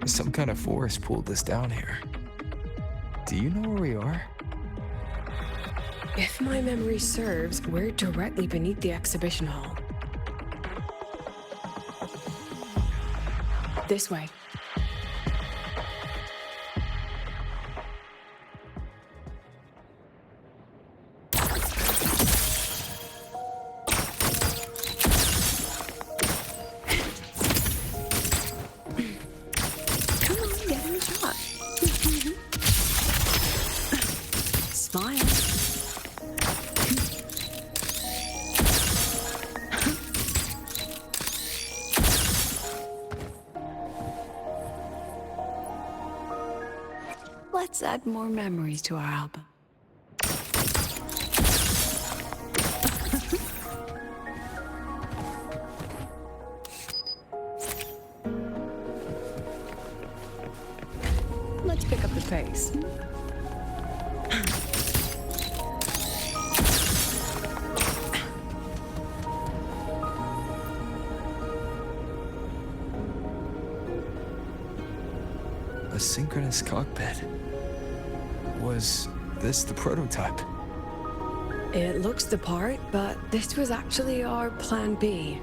Some kind of force pulled us down here. Do you know where we are? If my memory serves, we're directly beneath the exhibition hall. This way. Smile. Let's add more memories to our album. Let's pick up the pace. A synchronous cockpit. Was this the prototype? It looks the part, but this was actually our plan B.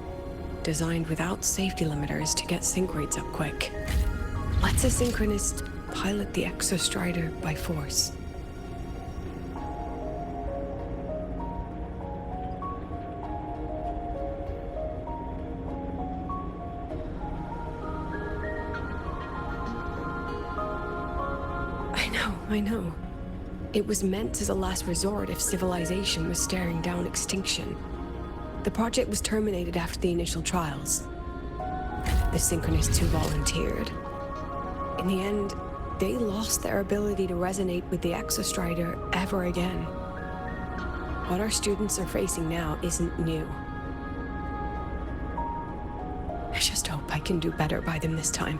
Designed without safety limiters to get sync rates up quick. Let's a synchronist pilot the Exostrider by force. I know. It was meant as a last resort if civilization was staring down extinction. The project was terminated after the initial trials. The Synchronists who volunteered. In the end, they lost their ability to resonate with the Exostrider ever again. What our students are facing now isn't new. I just hope I can do better by them this time.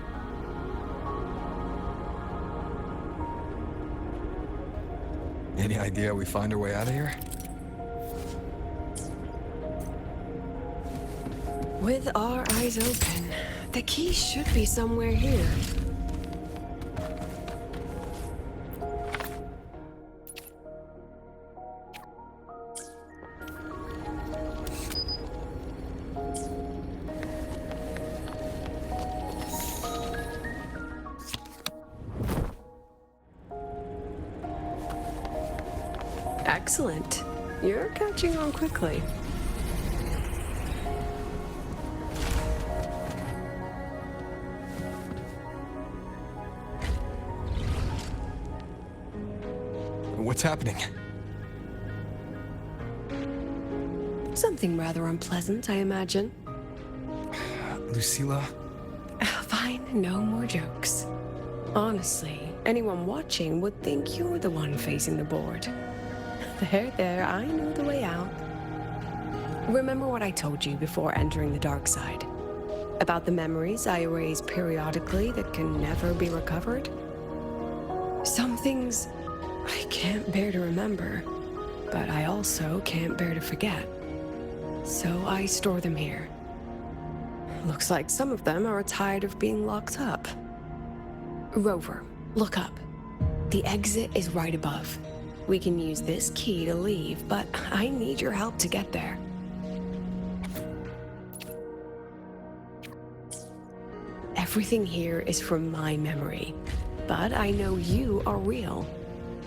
Any idea how we find our way out of here? With our eyes open, the key should be somewhere here. Excellent. You're catching on quickly. What's happening? Something rather unpleasant, I imagine. Lucilla? Fine, no more jokes. Honestly, anyone watching would think you're the one facing the board. There, I know the way out. Remember what I told you before entering the dark side? About the memories I erase periodically that can never be recovered? Some things I can't bear to remember, but I also can't bear to forget. So I store them here. Looks like some of them are tired of being locked up. Rover, look up. The exit is right above. We can use this key to leave, but I need your help to get there. Everything here is from my memory, but I know you are real.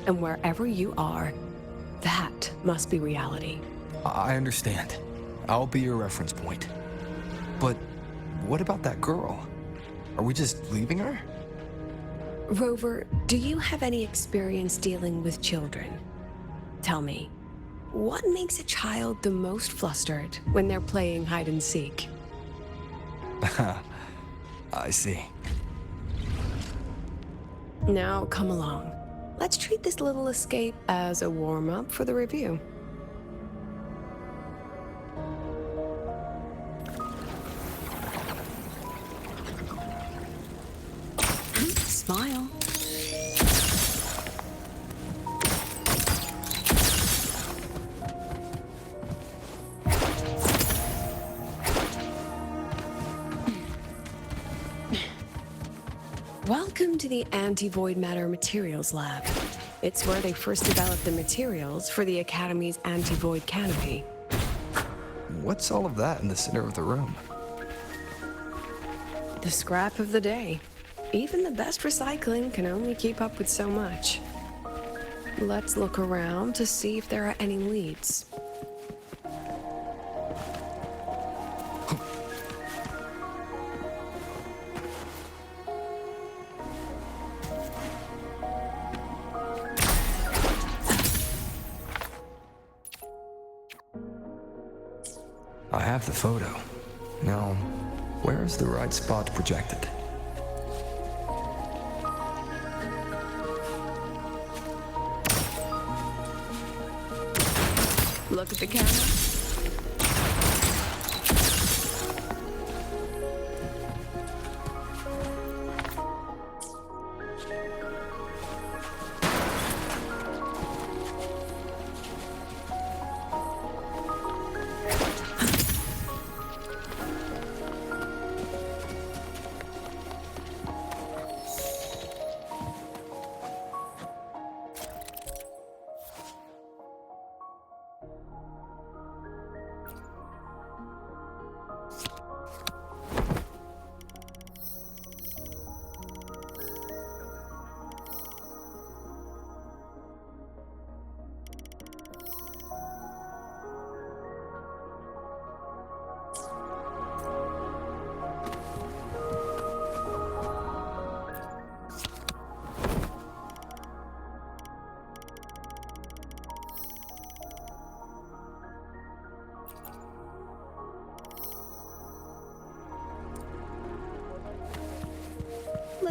And wherever you are, that must be reality. I understand. I'll be your reference point. But what about that girl? Are we just leaving her? Rover, do you have any experience dealing with children? Tell me, what makes a child the most flustered when they're playing hide and seek? I see. Now, come along. Let's treat this little escape as a warm-up for the review. Smile. Welcome to the Anti-Void Matter Materials Lab. It's where they first developed the materials for the Academy's anti-void canopy. What's all of that in the center of the room? The scrap of the day. Even the best recycling can only keep up with so much. Let's look around to see if there are any leads. I have the photo. Now, where is the right spot projected? Look at the camera.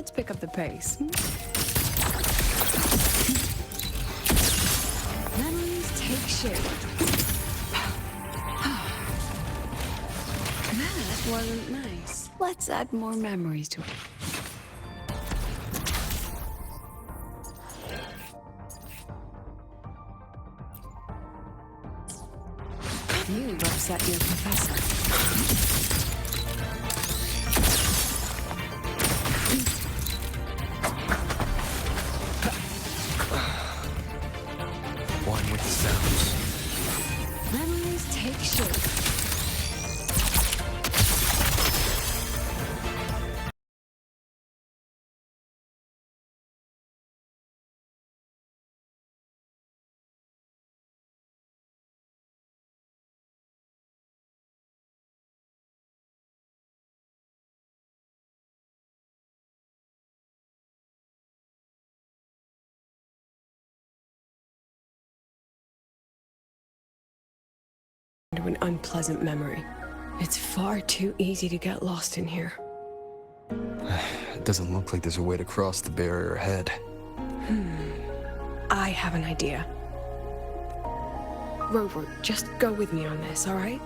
let's pick up the pace. Memories take shape. That wasn't nice. Let's add more memories to it. You've upset your professor. One with the sounds. Memories take shape. Into an unpleasant memory. It's far too easy to get lost in here. It doesn't look like there's a way to cross the barrier ahead. I have an idea. Rover, just go with me on this, all right?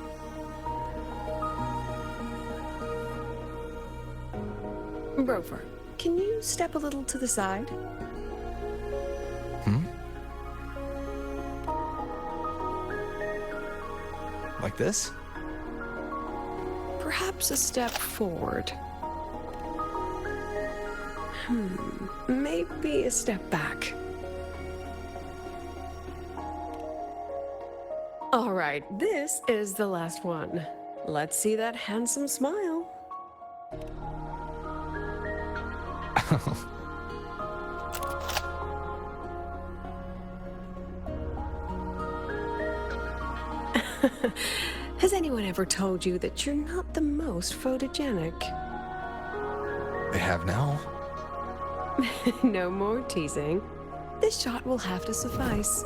Rover, can you step a little to the side? Like this? Perhaps a step forward. Maybe a step back. All right, this is the last one. Let's see that handsome smile. Has anyone ever told you that you're not the most photogenic? They have now. No more teasing. This shot will have to suffice.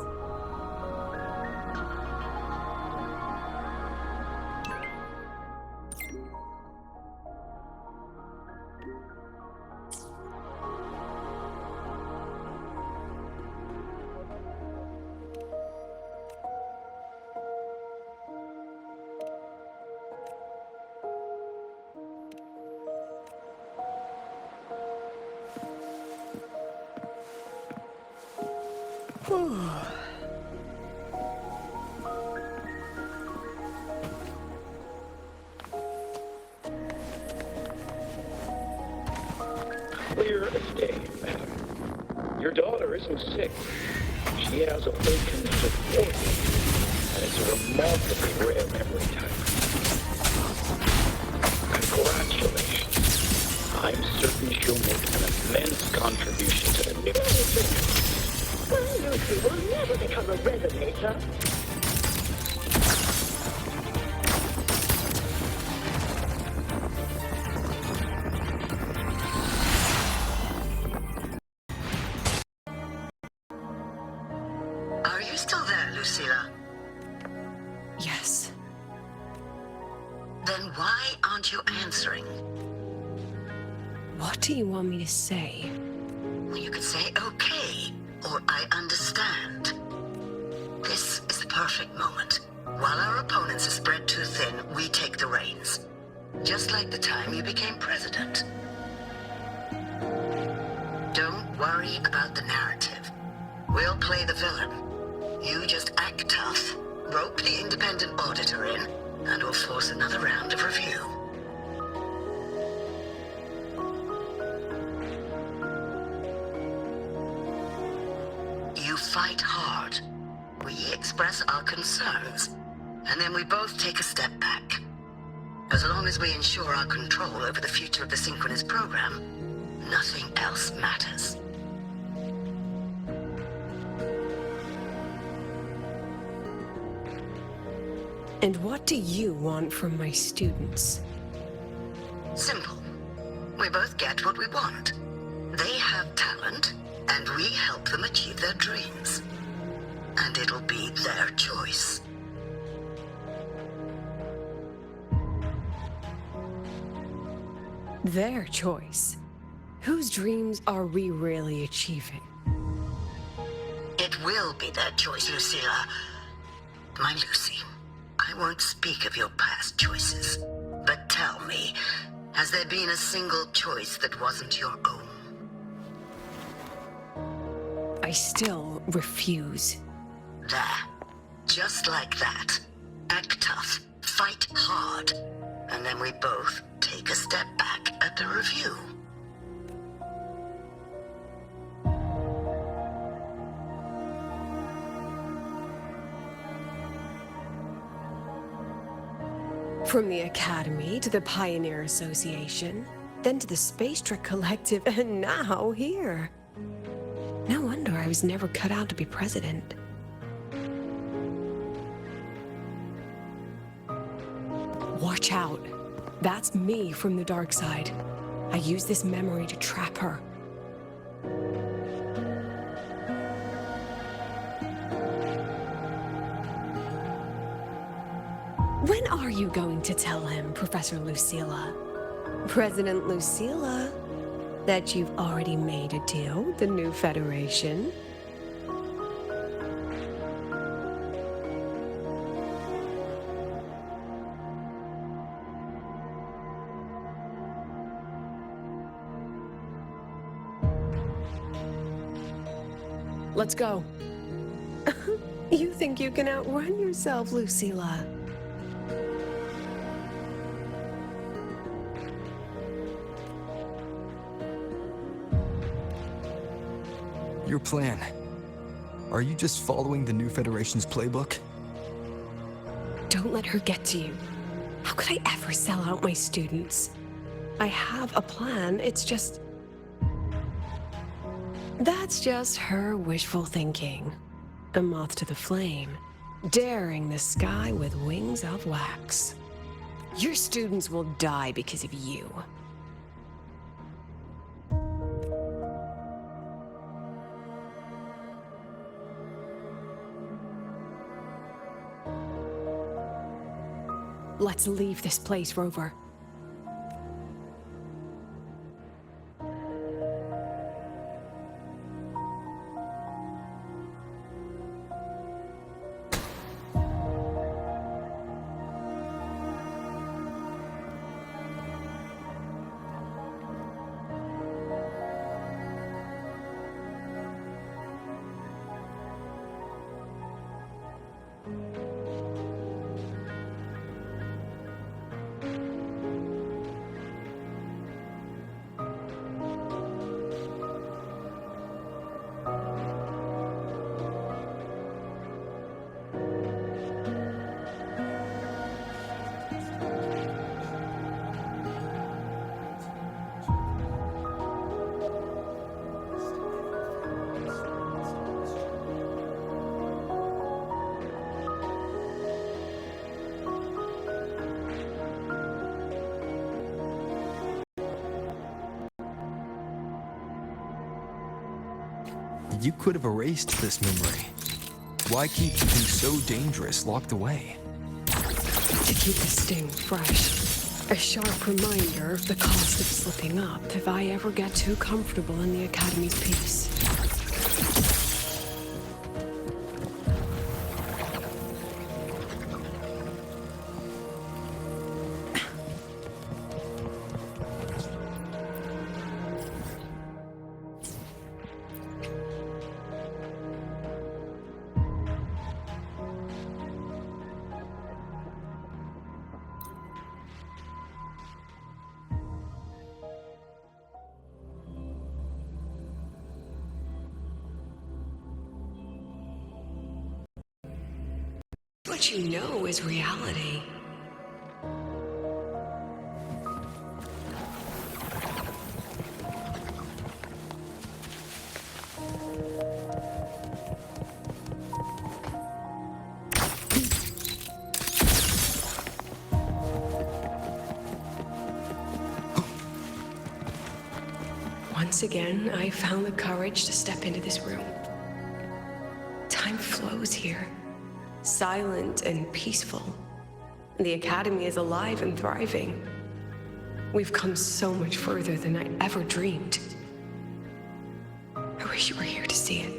Clear as day, madam. Your daughter isn't sick. She has awakened to 40, and it's a remarkably rare memory type. Congratulations. I'm certain she'll make an immense contribution to the new... Well, Lucy will never become a resonator. Are you still there, Lucilla? Yes. Then why aren't you answering? What do you want me to say? Well, you could say okay, or I understand. This is the perfect moment. While our opponents are spread too thin, we take the reins. Just like the time you became president. Don't worry about the narrative. We'll play the villain. You just act tough, rope the independent auditor in, and we'll force another round of review. You fight hard. We express our concerns, and then we both take a step back. As long as we ensure our control over the future of the synchronous program, nothing else matters. And what do you want from my students? Simple. We both get what we want. They have talent, and we help them achieve their dreams. And it'll be their choice. Their choice. Whose dreams are we really achieving? It will be that choice, Lucilla. My Lucy, I won't speak of your past choices, but tell me, has there been a single choice that wasn't your own? I still refuse. There. Just like that. Act tough, fight hard, and then we both take a step back at the review. From the Academy to the Pioneer Association, then to the Space Trek Collective, and now here. No wonder I was never cut out to be president. Watch out. That's me from the dark side. I use this memory to trap her. When are you going to tell him, Professor Lucilla? President Lucilla, that you've already made a deal with the new Federation? Let's go. You think you can outrun yourself, Lucilla? Your plan. Are you just following the new Federation's playbook? Don't let her get to you. How could I ever sell out my students? I have a plan, it's just... That's just her wishful thinking. A moth to the flame, daring the sky with wings of wax. Your students will die because of you. Let's leave this place, Rover. You could have erased this memory. Why keep something so dangerous locked away? To keep the sting fresh. A sharp reminder of the cost of slipping up if I ever get too comfortable in the Academy's peace. What you know is reality. Once again, I found the courage to step into this room. Time flows here. Silent and peaceful. The Academy is alive and thriving. We've come so much further than I ever dreamed. I wish you were here to see it.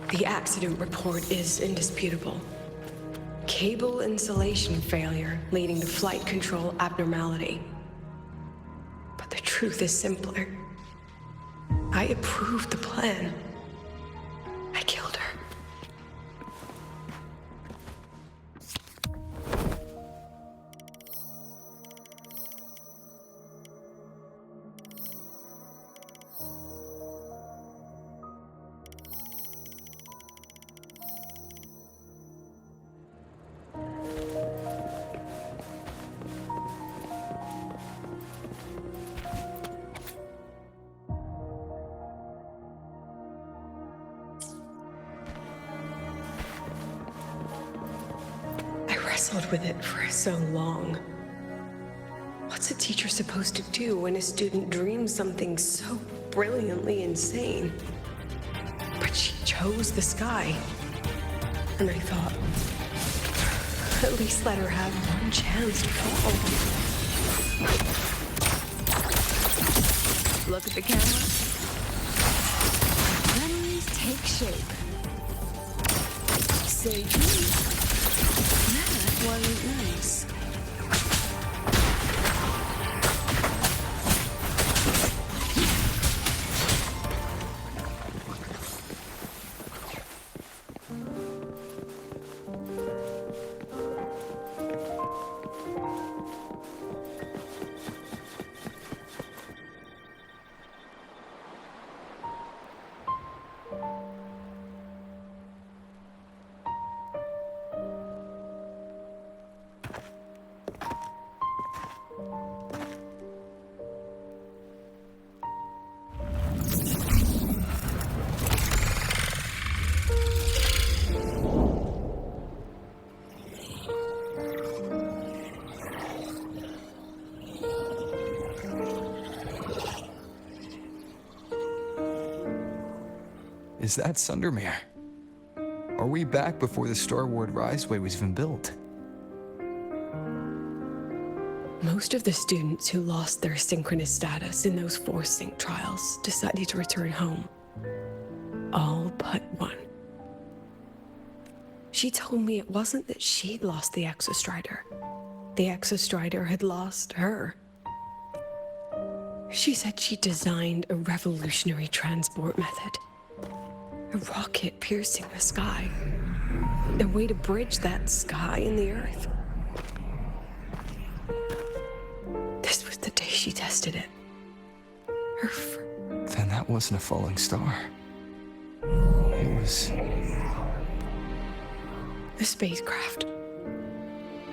The accident report is indisputable. Cable insulation failure leading to flight control abnormality. But the truth is simpler. I approved the plan. I killed her. Wrestled with it for so long. What's a teacher supposed to do when a student dreams something so brilliantly insane? But she chose the sky. And I thought, at least let her have one chance to fall. Look at the camera. Memories take shape. Say cheese. That wasn't nice. Is that Sundermere? Are we back before the Star Ward Riseway was even built? Most of the students who lost their synchronous status in those force sync trials decided to return home. All but one. She told me it wasn't that she'd lost the Exostrider. The Exostrider had lost her. She said she designed a revolutionary transport method. A rocket piercing the sky. A way to bridge that sky and the Earth. This was the day she tested it. Then that wasn't a falling star. It was... the spacecraft.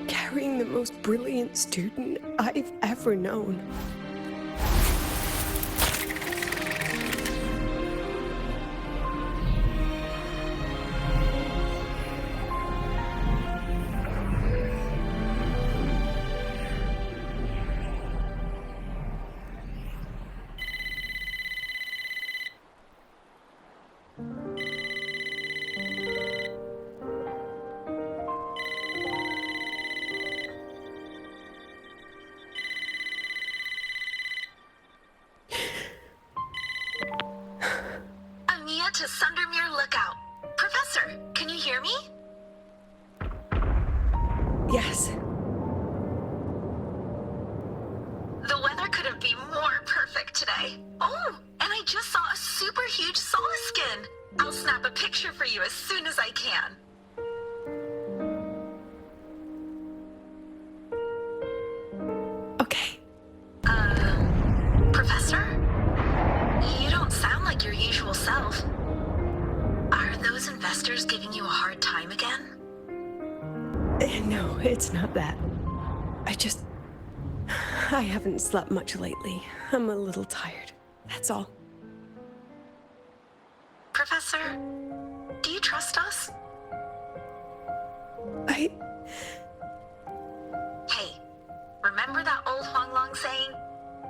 Carrying the most brilliant student I've ever known. To Sundermere Lookout. Professor, can you hear me? Yes. The weather could have Okay. Oh, and I just saw a super huge Solace skin. I'll snap a picture for you as soon as I can. Okay. Professor? You don't sound like your usual self. Are those investors giving you a hard time again? No, it's not that. I haven't slept much lately. I'm a little tired. That's all. Professor, do you trust us? Hey, remember that old Huang Long saying?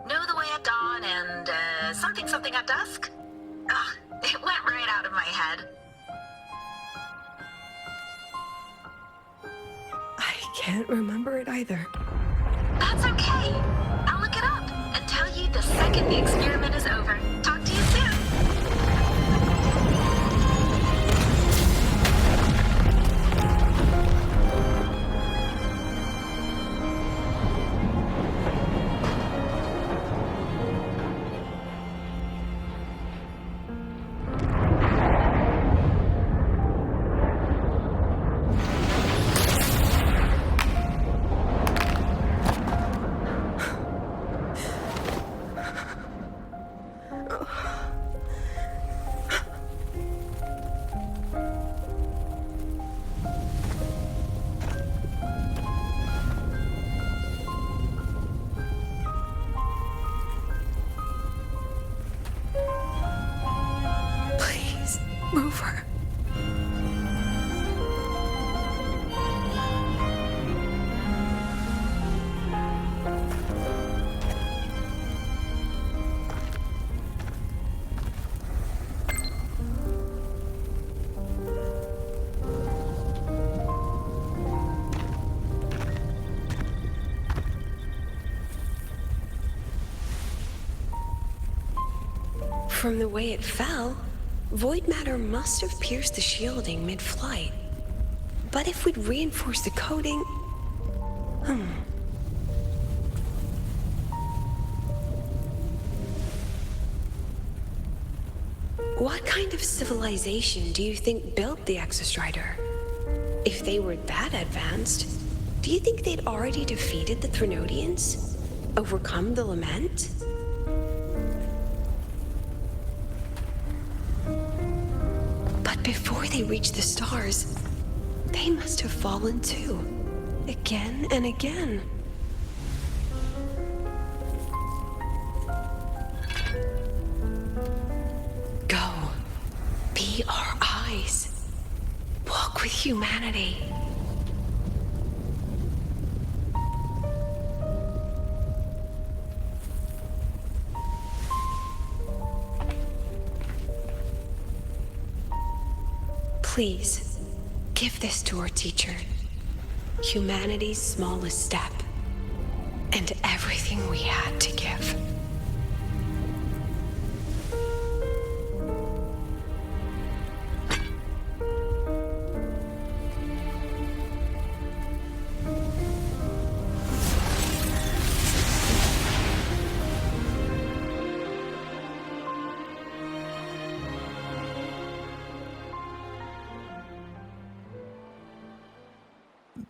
Know the way at dawn and, something at dusk? Ugh, it went right out of my head. I can't remember it either. That's okay. I'll look it up and tell you the second the experiment is over. Talk to you soon. Rover. From the way it fell, void matter must have pierced the shielding mid-flight. But if we'd reinforced the coating... What kind of civilization do you think built the Exostrider? If they were that advanced, do you think they'd already defeated the Threnodians? Overcome the Lament? Before they reached the stars, they must have fallen too. Again and again. Go. Be our eyes. Walk with humanity. Please, give this to our teacher. Humanity's smallest step, and everything we had to give.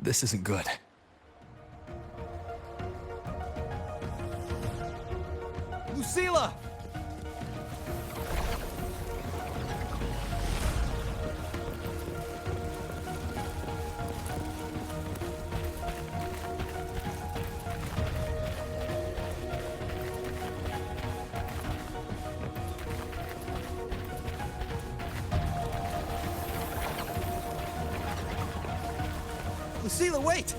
This isn't good. Lucilla! Lucilla, wait!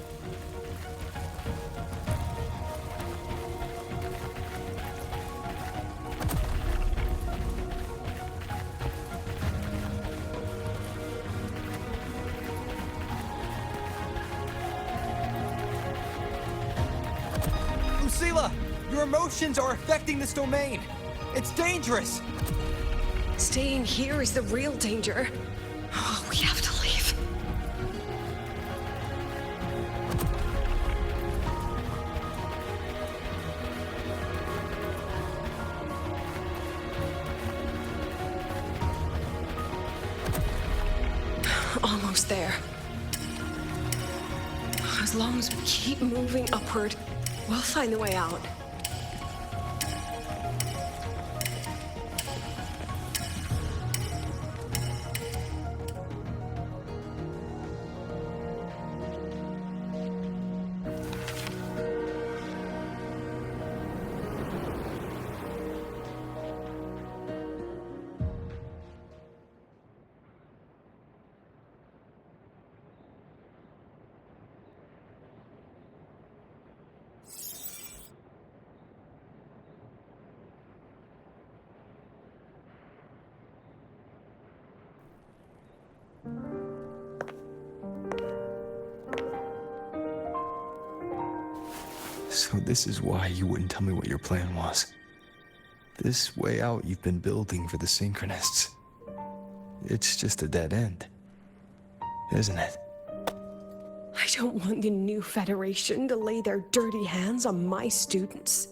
Lucilla! Your emotions are affecting this domain! It's dangerous! Staying here is the real danger. Oh, we have to leave. almost there. As long as we keep moving upward, we'll find a way out. So this is why you wouldn't tell me what your plan was. This way out you've been building for the Synchronists. It's just a dead end, isn't it? I don't want the new Federation to lay their dirty hands on my students.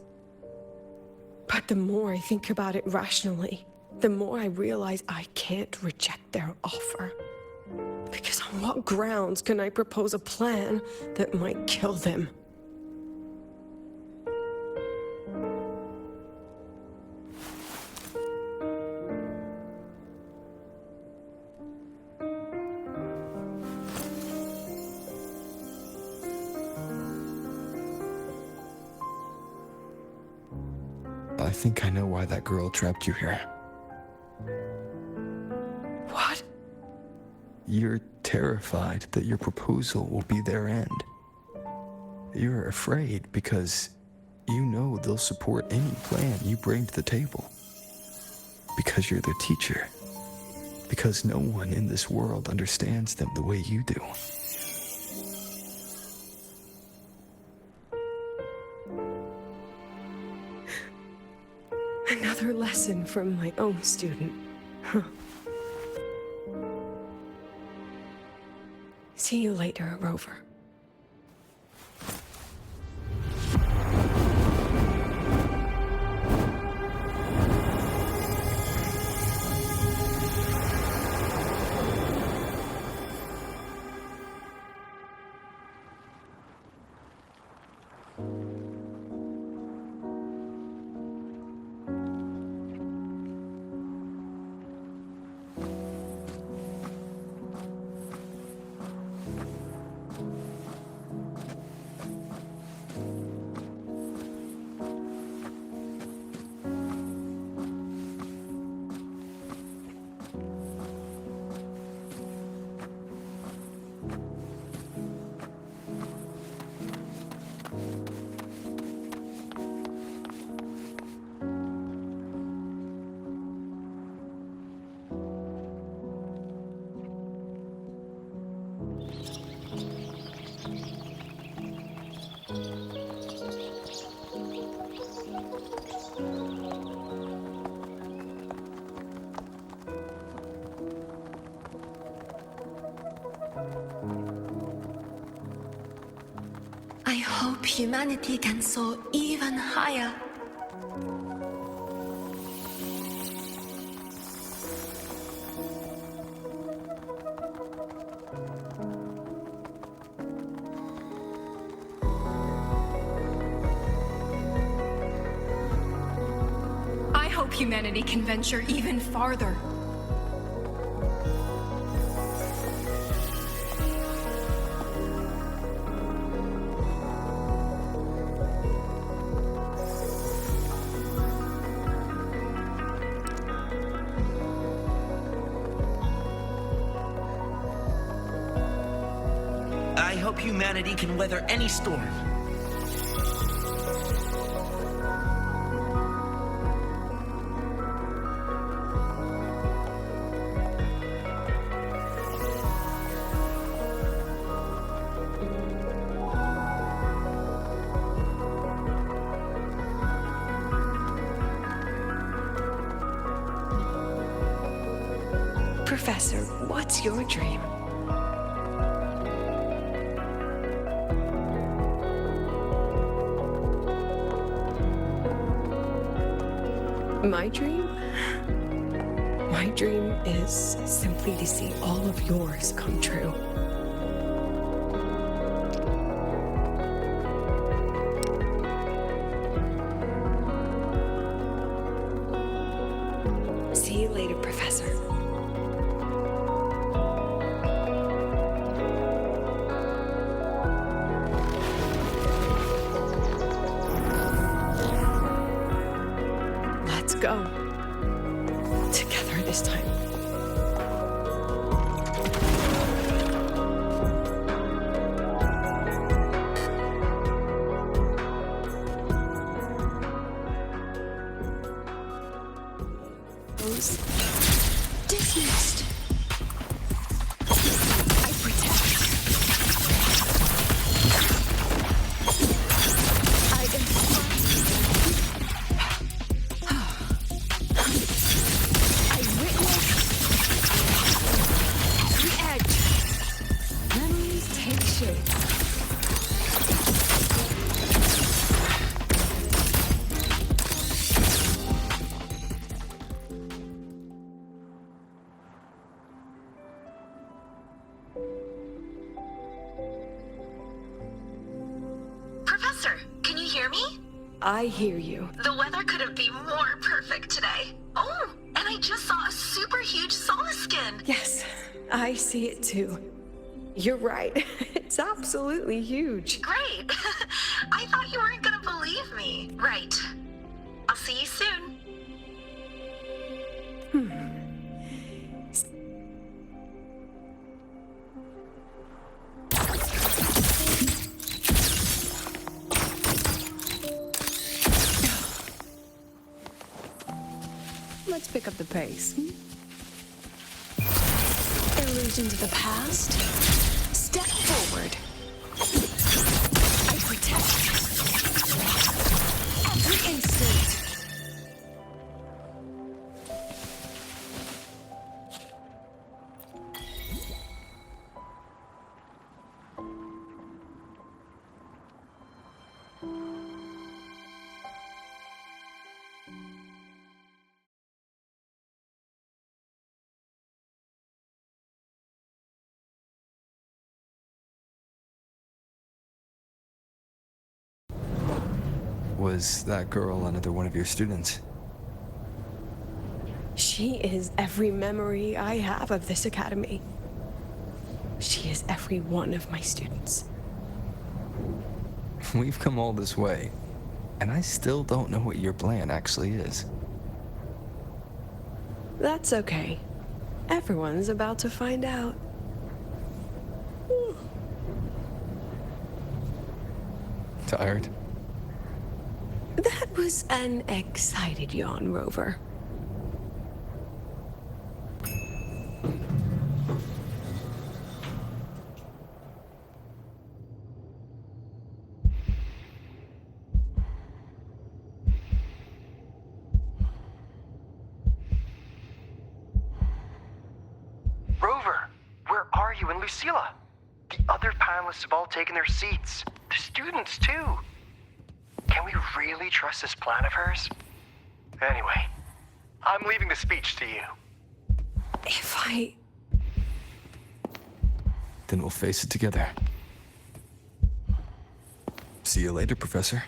But the more I think about it rationally, the more I realize I can't reject their offer. Because on what grounds can I propose a plan that might kill them? I think I know why that girl trapped you here. What? You're terrified that your proposal will be their end. You're afraid because you know they'll support any plan you bring to the table. Because you're their teacher. Because no one in this world understands them the way you do. Another lesson from my own student. Huh. See you later, Rover. I hope humanity can soar even higher. I hope humanity can venture even farther. I hope humanity can weather any storm. Professor, what's your dream? My dream? My dream is simply to see all of yours come true. See you later, Professor. Let's go. Together this time. Dismissed. I protect. I witness the edge. Memories take shape. Professor, can you hear me? I hear you. The weather couldn't be more perfect today. Oh, and I just saw a super huge skin. Yes, I see it too. You're right. It's absolutely huge. Great. I thought you weren't gonna believe me. Right. I'll see you soon. Let's pick up the pace. Illusions of the past. Step forward. I protect. Every instant. Was that girl another one of your students? She is every memory I have of this academy. She is every one of my students. We've come all this way, and I still don't know what your plan actually is. That's okay. Everyone's about to find out. Tired? That was an excited yawn, Rover. Rover, where are you and Lucilla? The other panelists have all taken their seats. The students, too. Can we really trust this plan of hers? Anyway, I'm leaving the speech to you. If I... Then we'll face it together. See you later, Professor.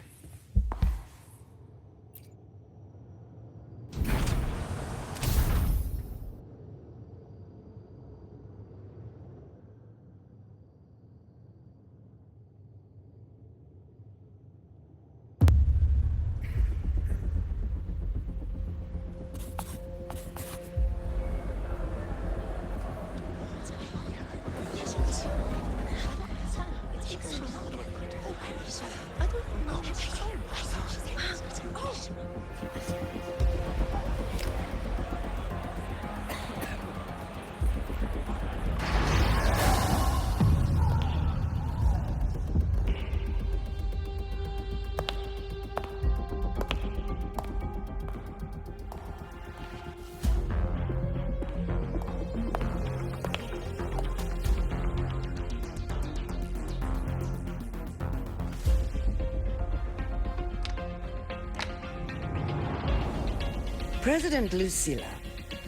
President Lucilla,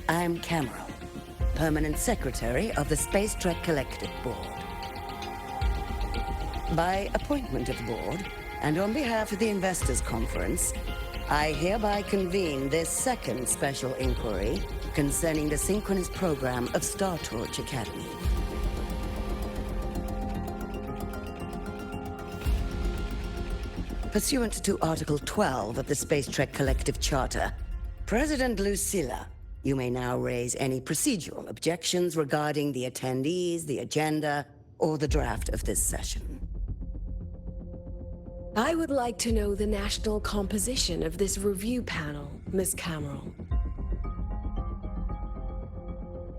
I'm Cameron, Permanent Secretary of the Space Trek Collective Board. By appointment of the board, and on behalf of the Investors Conference, I hereby convene this second special inquiry concerning the synchronous program of Star Torch Academy. Pursuant to Article 12 of the Space Trek Collective Charter, President Lucilla, you may now raise any procedural objections regarding the attendees, the agenda, or the draft of this session. I would like to know the national composition of this review panel, Ms. Cameron.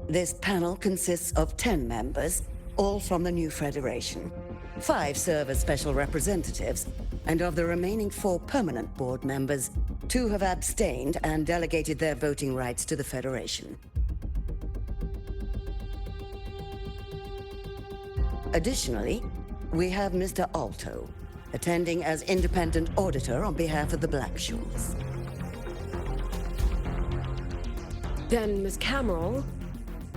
This panel consists of 10 members, all from the new Federation. 5 serve as special representatives, and of the remaining 4 permanent board members, 2 have abstained and delegated their voting rights to the Federation. Additionally, we have Mr. Alto, attending as independent auditor on behalf of the Blackshores. Then, Ms. Cameron,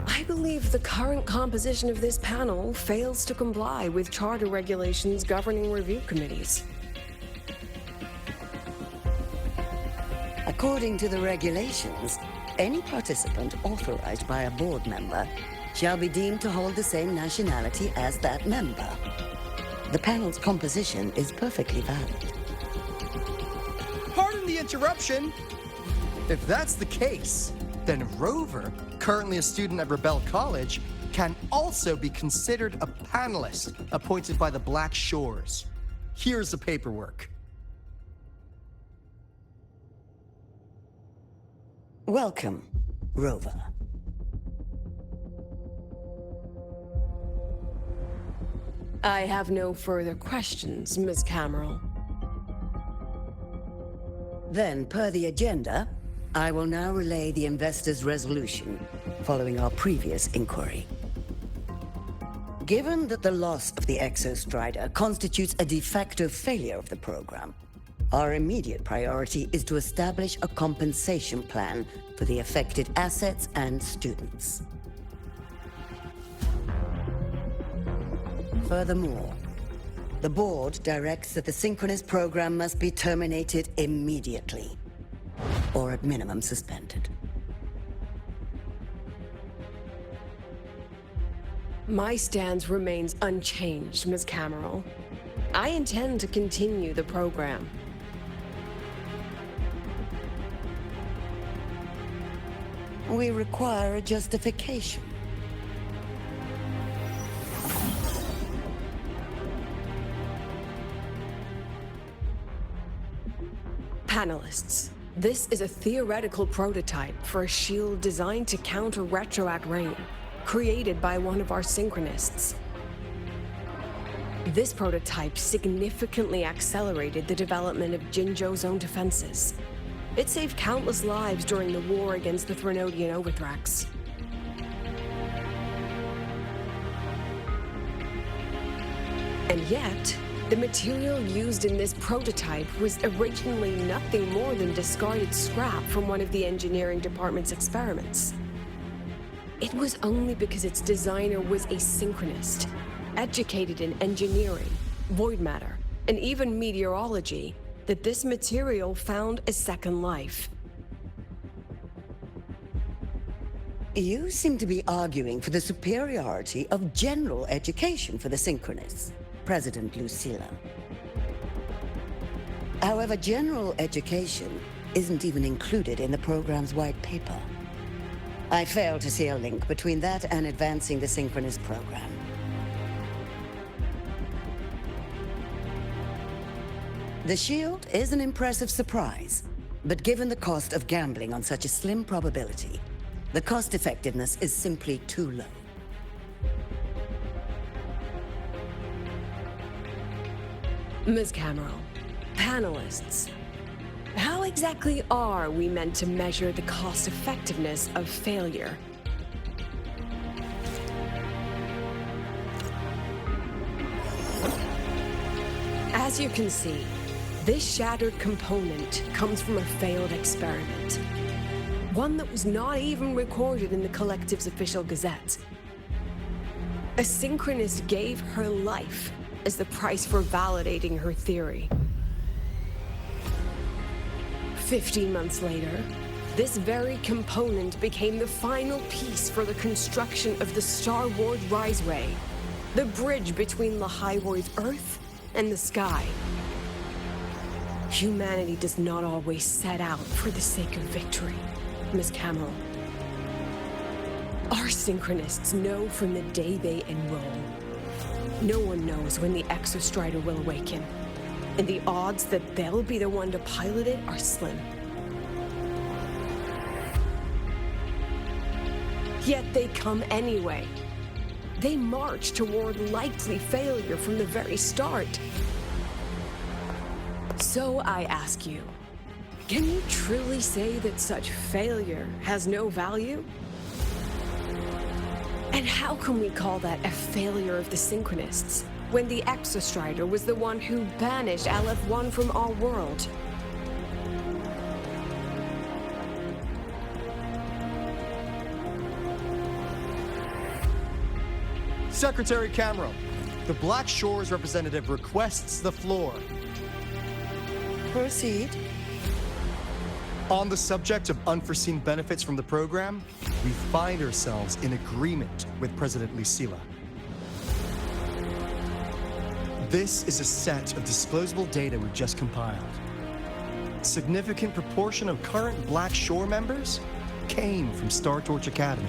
I believe the current composition of this panel fails to comply with charter regulations governing review committees. According to the regulations, any participant authorized by a board member shall be deemed to hold the same nationality as that member. The panel's composition is perfectly valid. Pardon the interruption. If that's the case, then Rover, currently a student at Rebel College, can also be considered a panelist appointed by the Black Shores. Here's the paperwork. Welcome, Rover. I have no further questions, Ms. Cameron. Then, per the agenda, I will now relay the investors' resolution following our previous inquiry. Given that the loss of the Exostrider constitutes a de facto failure of the program, our immediate priority is to establish a compensation plan for the affected assets and students. Furthermore, the board directs that the synchronous program must be terminated immediately, or at minimum suspended. My stance remains unchanged, Ms. Cameron. I intend to continue the program. We require a justification. Panelists, this is a theoretical prototype for a shield designed to counter retroact rain, created by one of our synchronists. This prototype significantly accelerated the development of Jinzhou's own defenses. It saved countless lives during the war against the Threnodian Overthrax. And yet, the material used in this prototype was originally nothing more than discarded scrap from one of the engineering department's experiments. It was only because its designer was a synchronist, educated in engineering, void matter, and even meteorology, that this material found a second life. You seem to be arguing for the superiority of general education for the synchronists, President Lucilla. However, general education isn't even included in the program's white paper. I fail to see a link between that and advancing the synchronous program. The shield is an impressive surprise, but given the cost of gambling on such a slim probability, the cost effectiveness is simply too low. Ms. Cameron, panelists, how exactly are we meant to measure the cost effectiveness of failure? As you can see, this shattered component comes from a failed experiment. One that was not even recorded in the Collective's official gazette. A synchronist gave her life as the price for validating her theory. 15 months later, this very component became the final piece for the construction of the Star Ward Riseway, the bridge between Lahaiwoi's Earth and the sky. Humanity does not always set out for the sake of victory, Miss Cameron. Our synchronists know from the day they enroll. No one knows when the Exostrider will awaken, and the odds that they'll be the one to pilot it are slim. Yet they come anyway. They march toward likely failure from the very start. So I ask you, can you truly say that such failure has no value? And how can we call that a failure of the Synchronists, when the Exostrider was the one who banished LF1 from our world? Secretary Camero, the Black Shores representative requests the floor. Proceed. On the subject of unforeseen benefits from the program, we find ourselves in agreement with President Lucilla. This is a set of disclosable data we've just compiled. A significant proportion of current Black Shore members came from Star Torch Academy.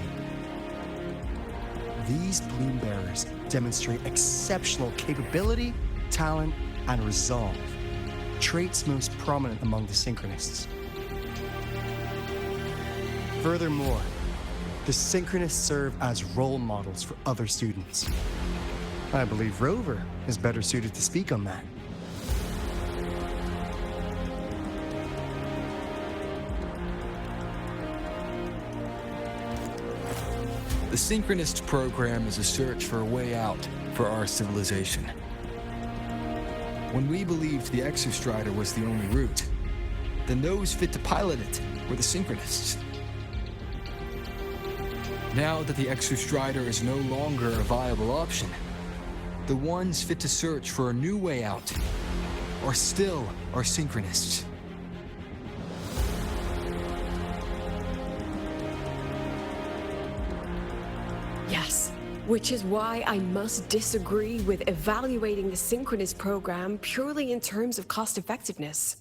These Bloom Bearers demonstrate exceptional capability, talent, and resolve, traits most prominent among the Synchronists. Furthermore, the Synchronists serve as role models for other students. I believe Rover is better suited to speak on that. The Synchronist program is a search for a way out for our civilization. When we believed the Exostrider was the only route, then those fit to pilot it were the Synchronists. Now that the Exostrider is no longer a viable option, the ones fit to search for a new way out are still our Synchronists. Yes, which is why I must disagree with evaluating the Synchronist program purely in terms of cost effectiveness.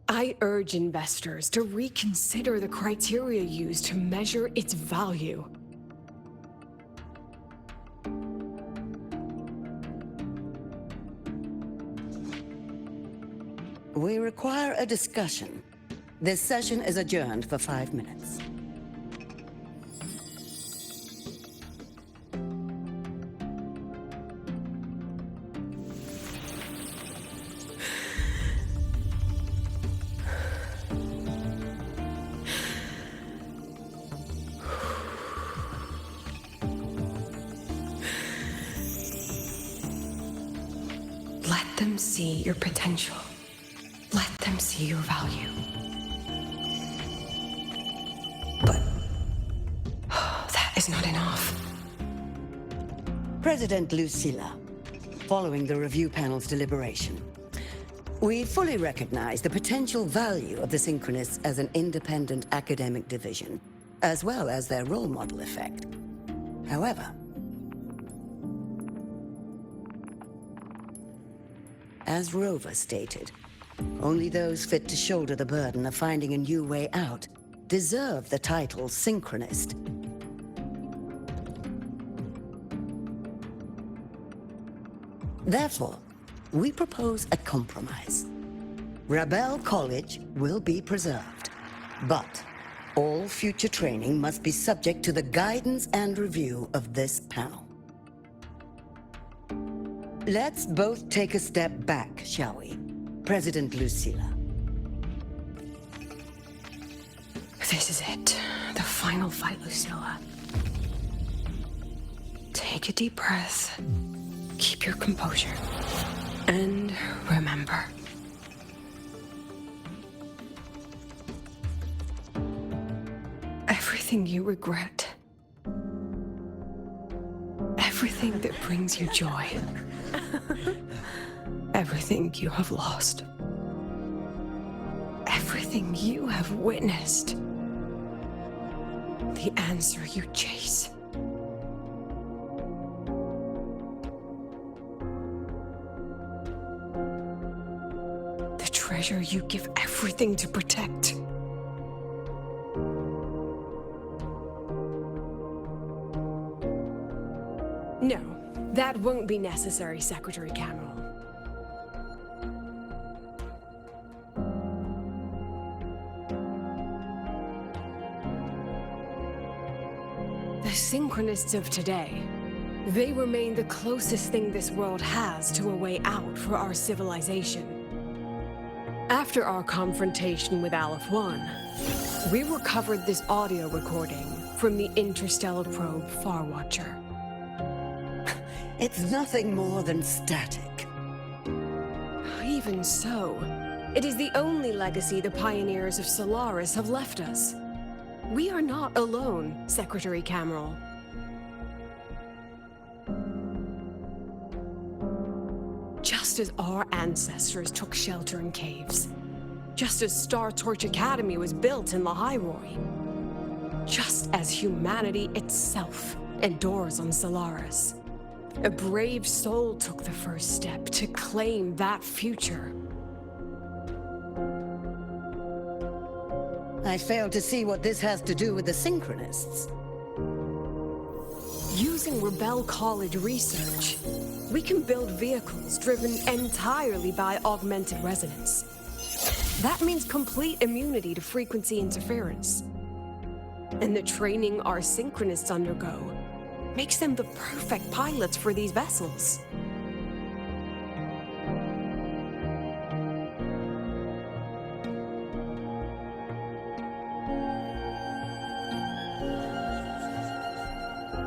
I urge investors to reconsider the criteria used to measure its value. We require a discussion. This session is adjourned for 5 minutes. Let them see your potential. Let them see your value. But that is not enough. President Lucilla, following the review panel's deliberation, we fully recognize the potential value of the Synchronists as an independent academic division, as well as their role model effect. However, as Rover stated, only those fit to shoulder the burden of finding a new way out deserve the title Synchronist. Therefore, we propose a compromise. Rebel College will be preserved, but all future training must be subject to the guidance and review of this panel. Let's both take a step back, shall we? President Lucilla. This is it. The final fight, Lucilla. Take a deep breath. Keep your composure. And remember. Everything you regret. Everything that brings you joy. Everything you have lost. Everything you have witnessed. The answer you chase. The treasure you give everything to protect. No, that won't be necessary, Secretary Cameron. The Synchronists of today, they remain the closest thing this world has to a way out for our civilization. After our confrontation with Aleph 1, we recovered this audio recording from the interstellar probe Farwatcher. It's nothing more than static. Even so, it is the only legacy the pioneers of Solaris have left us. We are not alone, Secretary Cameron. Just as our ancestors took shelter in caves, just as Star Torch Academy was built in Lahiroi, just as humanity itself endures on Solaris, a brave soul took the first step to claim that future. I fail to see what this has to do with the Synchronists. Using Rebel College research, we can build vehicles driven entirely by augmented resonance. That means complete immunity to frequency interference. And the training our Synchronists undergo makes them the perfect pilots for these vessels.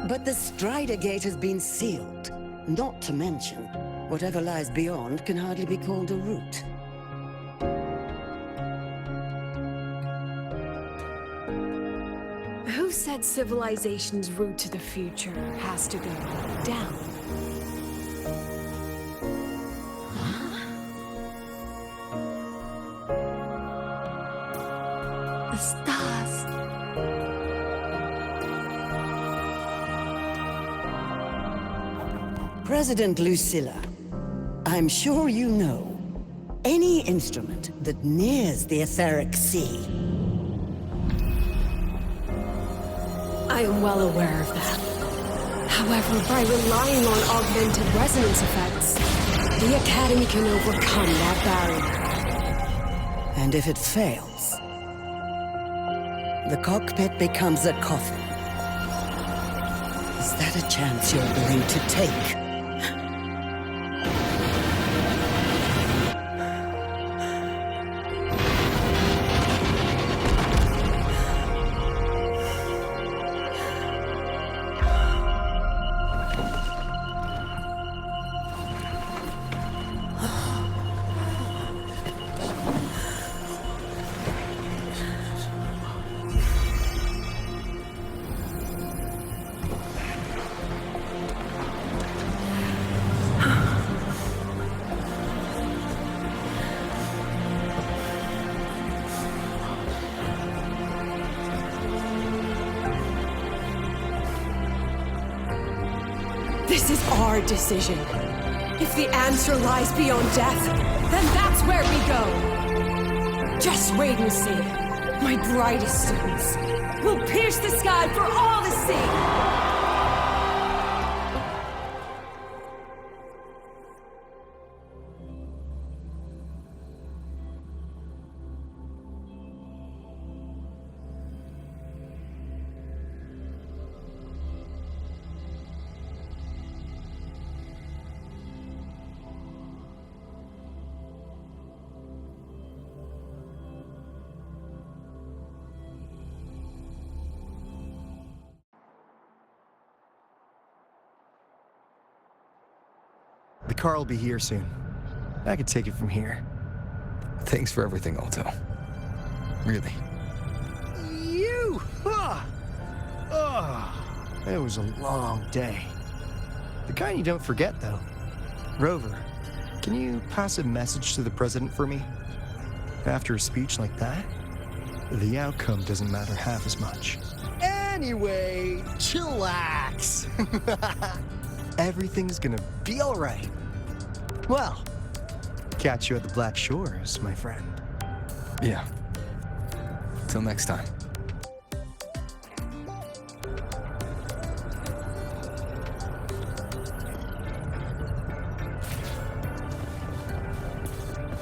But the Strider Gate has been sealed. Not to mention, whatever lies beyond can hardly be called a route. Who said civilization's route to the future has to go down? The stars. President Lucilla, I'm sure you know, any instrument that nears the etheric sea. I am well aware of that. However, by relying on augmented resonance effects, the Academy can overcome that barrier. And if it fails, the cockpit becomes a coffin. Is that a chance you're willing to take? This is our decision. If the answer lies beyond death, then that's where we go. Just wait and see. My brightest students will pierce the sky for all to see. The car will be here soon. I could take it from here. Thanks for everything, Alto. Really. You! It was a long day. The kind you don't forget, though. Rover, can you pass a message to the president for me? After a speech like that, the outcome doesn't matter half as much. Anyway, chillax. Everything's gonna be all right. Well, catch you at the Black Shores, my friend. Yeah. Till next time.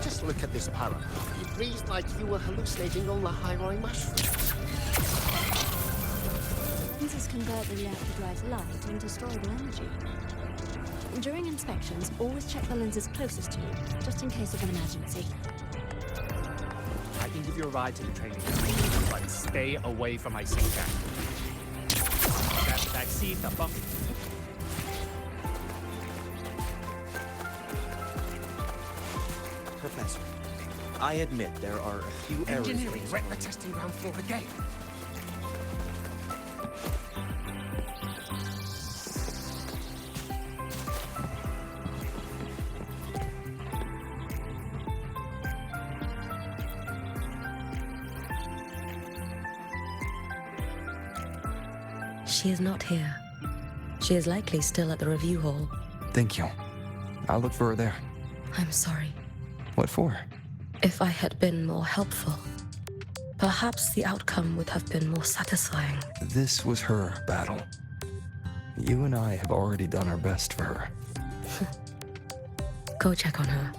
Just look at this parrot. It reads like you were hallucinating on the high-roy mushrooms. Lenses convert the reactor drive's light into storable energy. During inspections, always check the lenses closest to you, just in case of an emergency. I can give you a ride to the training ground, but stay away from my sink tank. Grab the back seat, the bump. Professor, I admit there are a few errors. Engineering, wreck the testing ground floor again. She is not here. She is likely still at the review hall. Thank you. I'll look for her there. I'm sorry. What for? If I had been more helpful, perhaps the outcome would have been more satisfying. This was her battle. You and I have already done our best for her. Go check on her.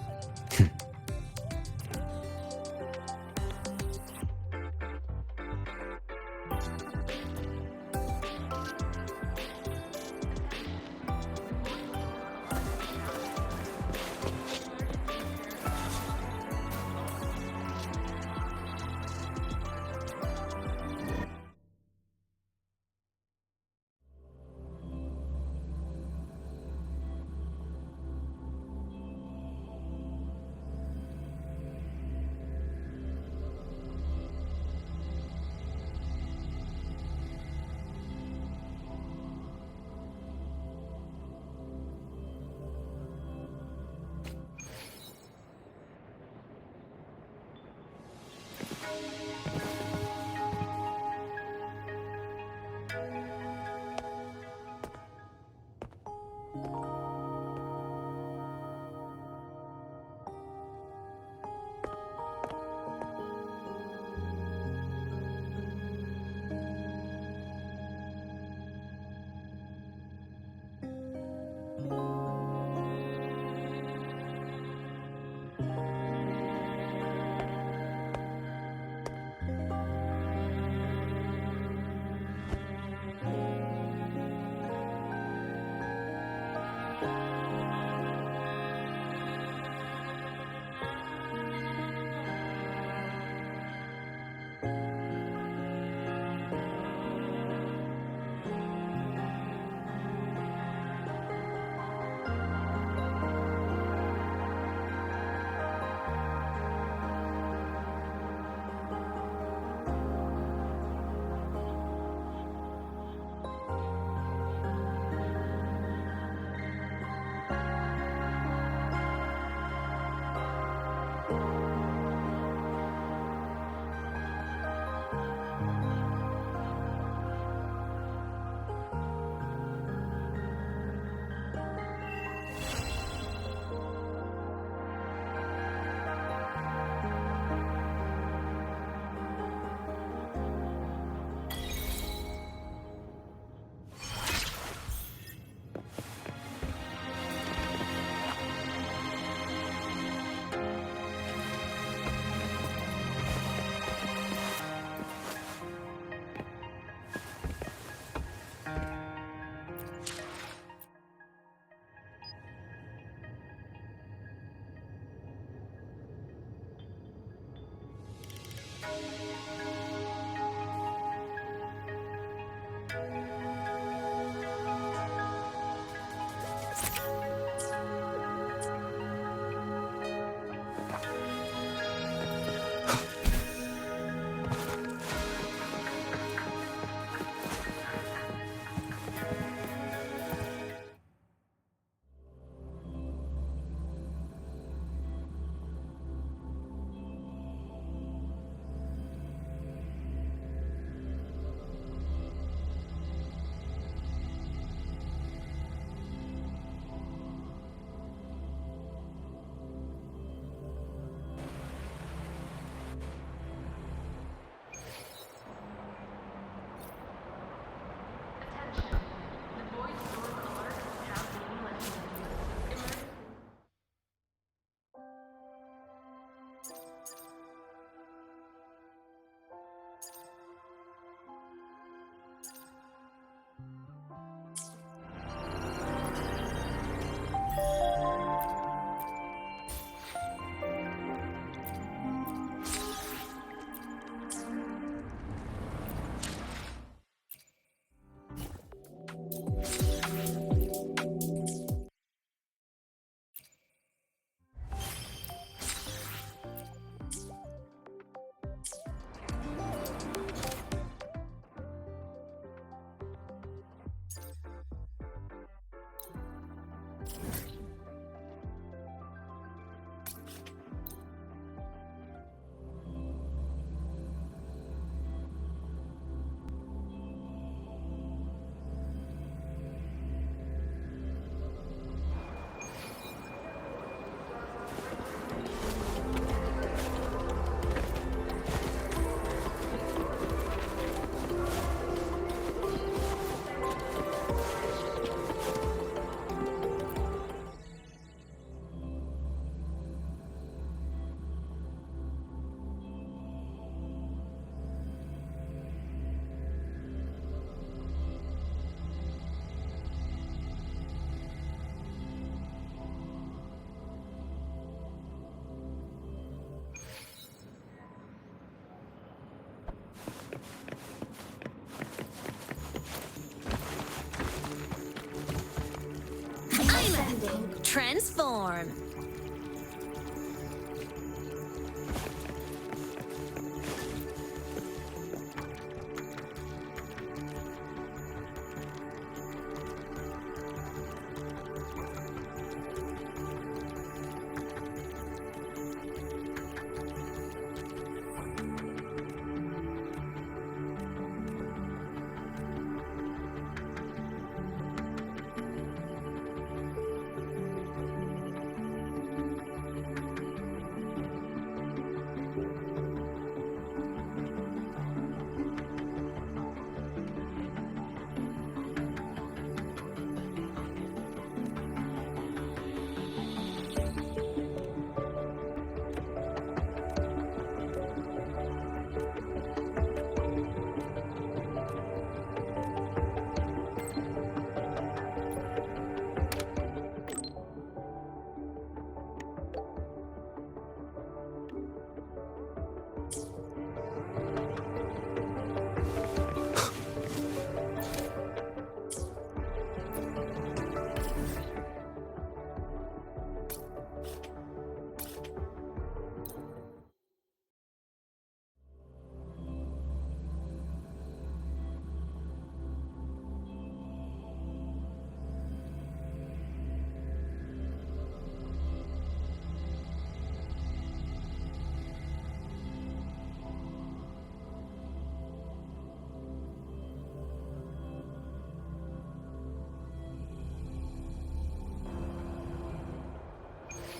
Transform.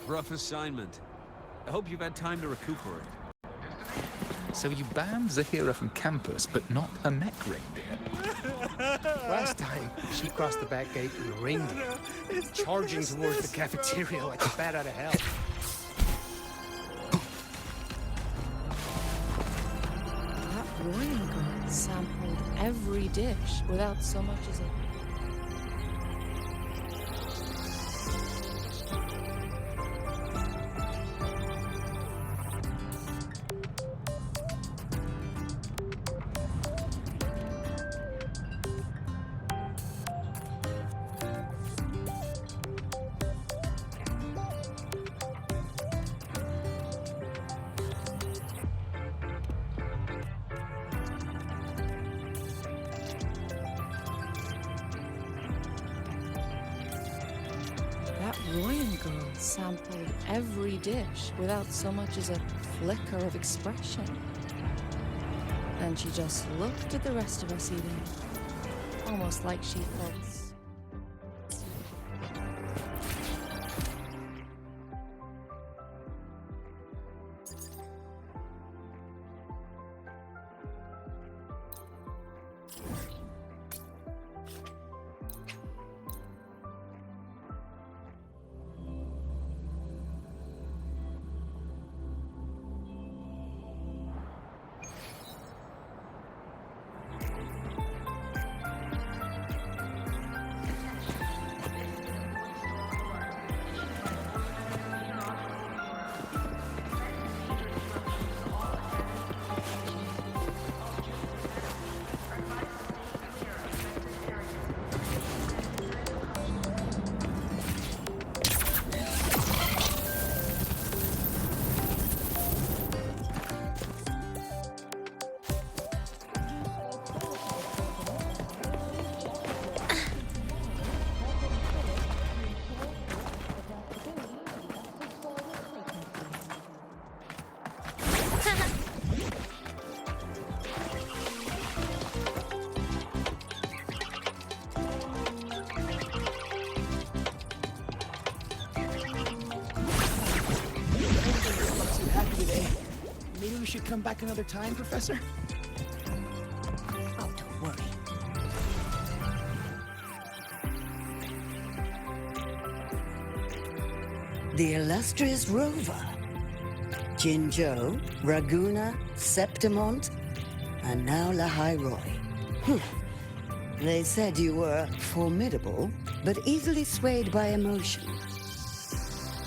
Rough assignment. I hope you've had time to recuperate. So you banned Zahira from campus, but not her neck ring, dear? Last time, she crossed the back gate and ringed it, charging towards the cafeteria like a bat out of hell. That Royal girl sampled every dish without so much as a... That Royan girl sampled every dish without so much as a flicker of expression. And she just looked at the rest of us eating, almost like she felt... Maybe we should come back another time, Professor? Oh, don't worry. The illustrious rover. Jinzhou, Raguna, Septimont, and now Lahai Roy. They said you were formidable, but easily swayed by emotion.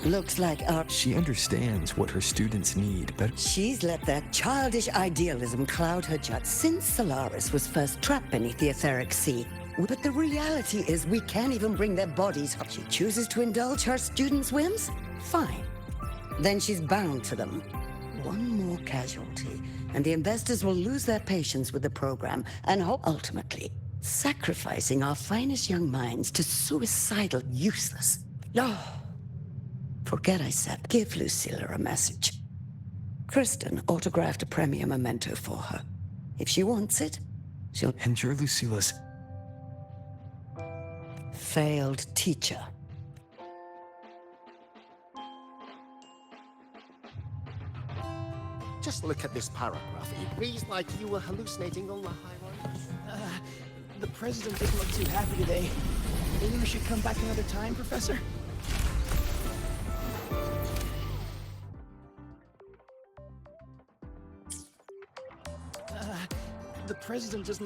Looks like our... She understands what her students need, but... She's let that childish idealism cloud her judgment since Solaris was first trapped beneath the etheric sea. But the reality is we can't even bring their bodies up. She chooses to indulge her students' whims? Fine. Then she's bound to them. One more casualty, and the investors will lose their patience with the program and hope ultimately sacrificing our finest young minds to suicidal useless. Oh, forget I said. Give Lucilla a message. Kristen autographed a premier memento for her. If she wants it, she'll... And you're Lucilla's... failed teacher. Just look at this paragraph. It reads like you were hallucinating on the highway. The president doesn't look too happy today. Maybe we should come back another time, Professor? The president doesn't look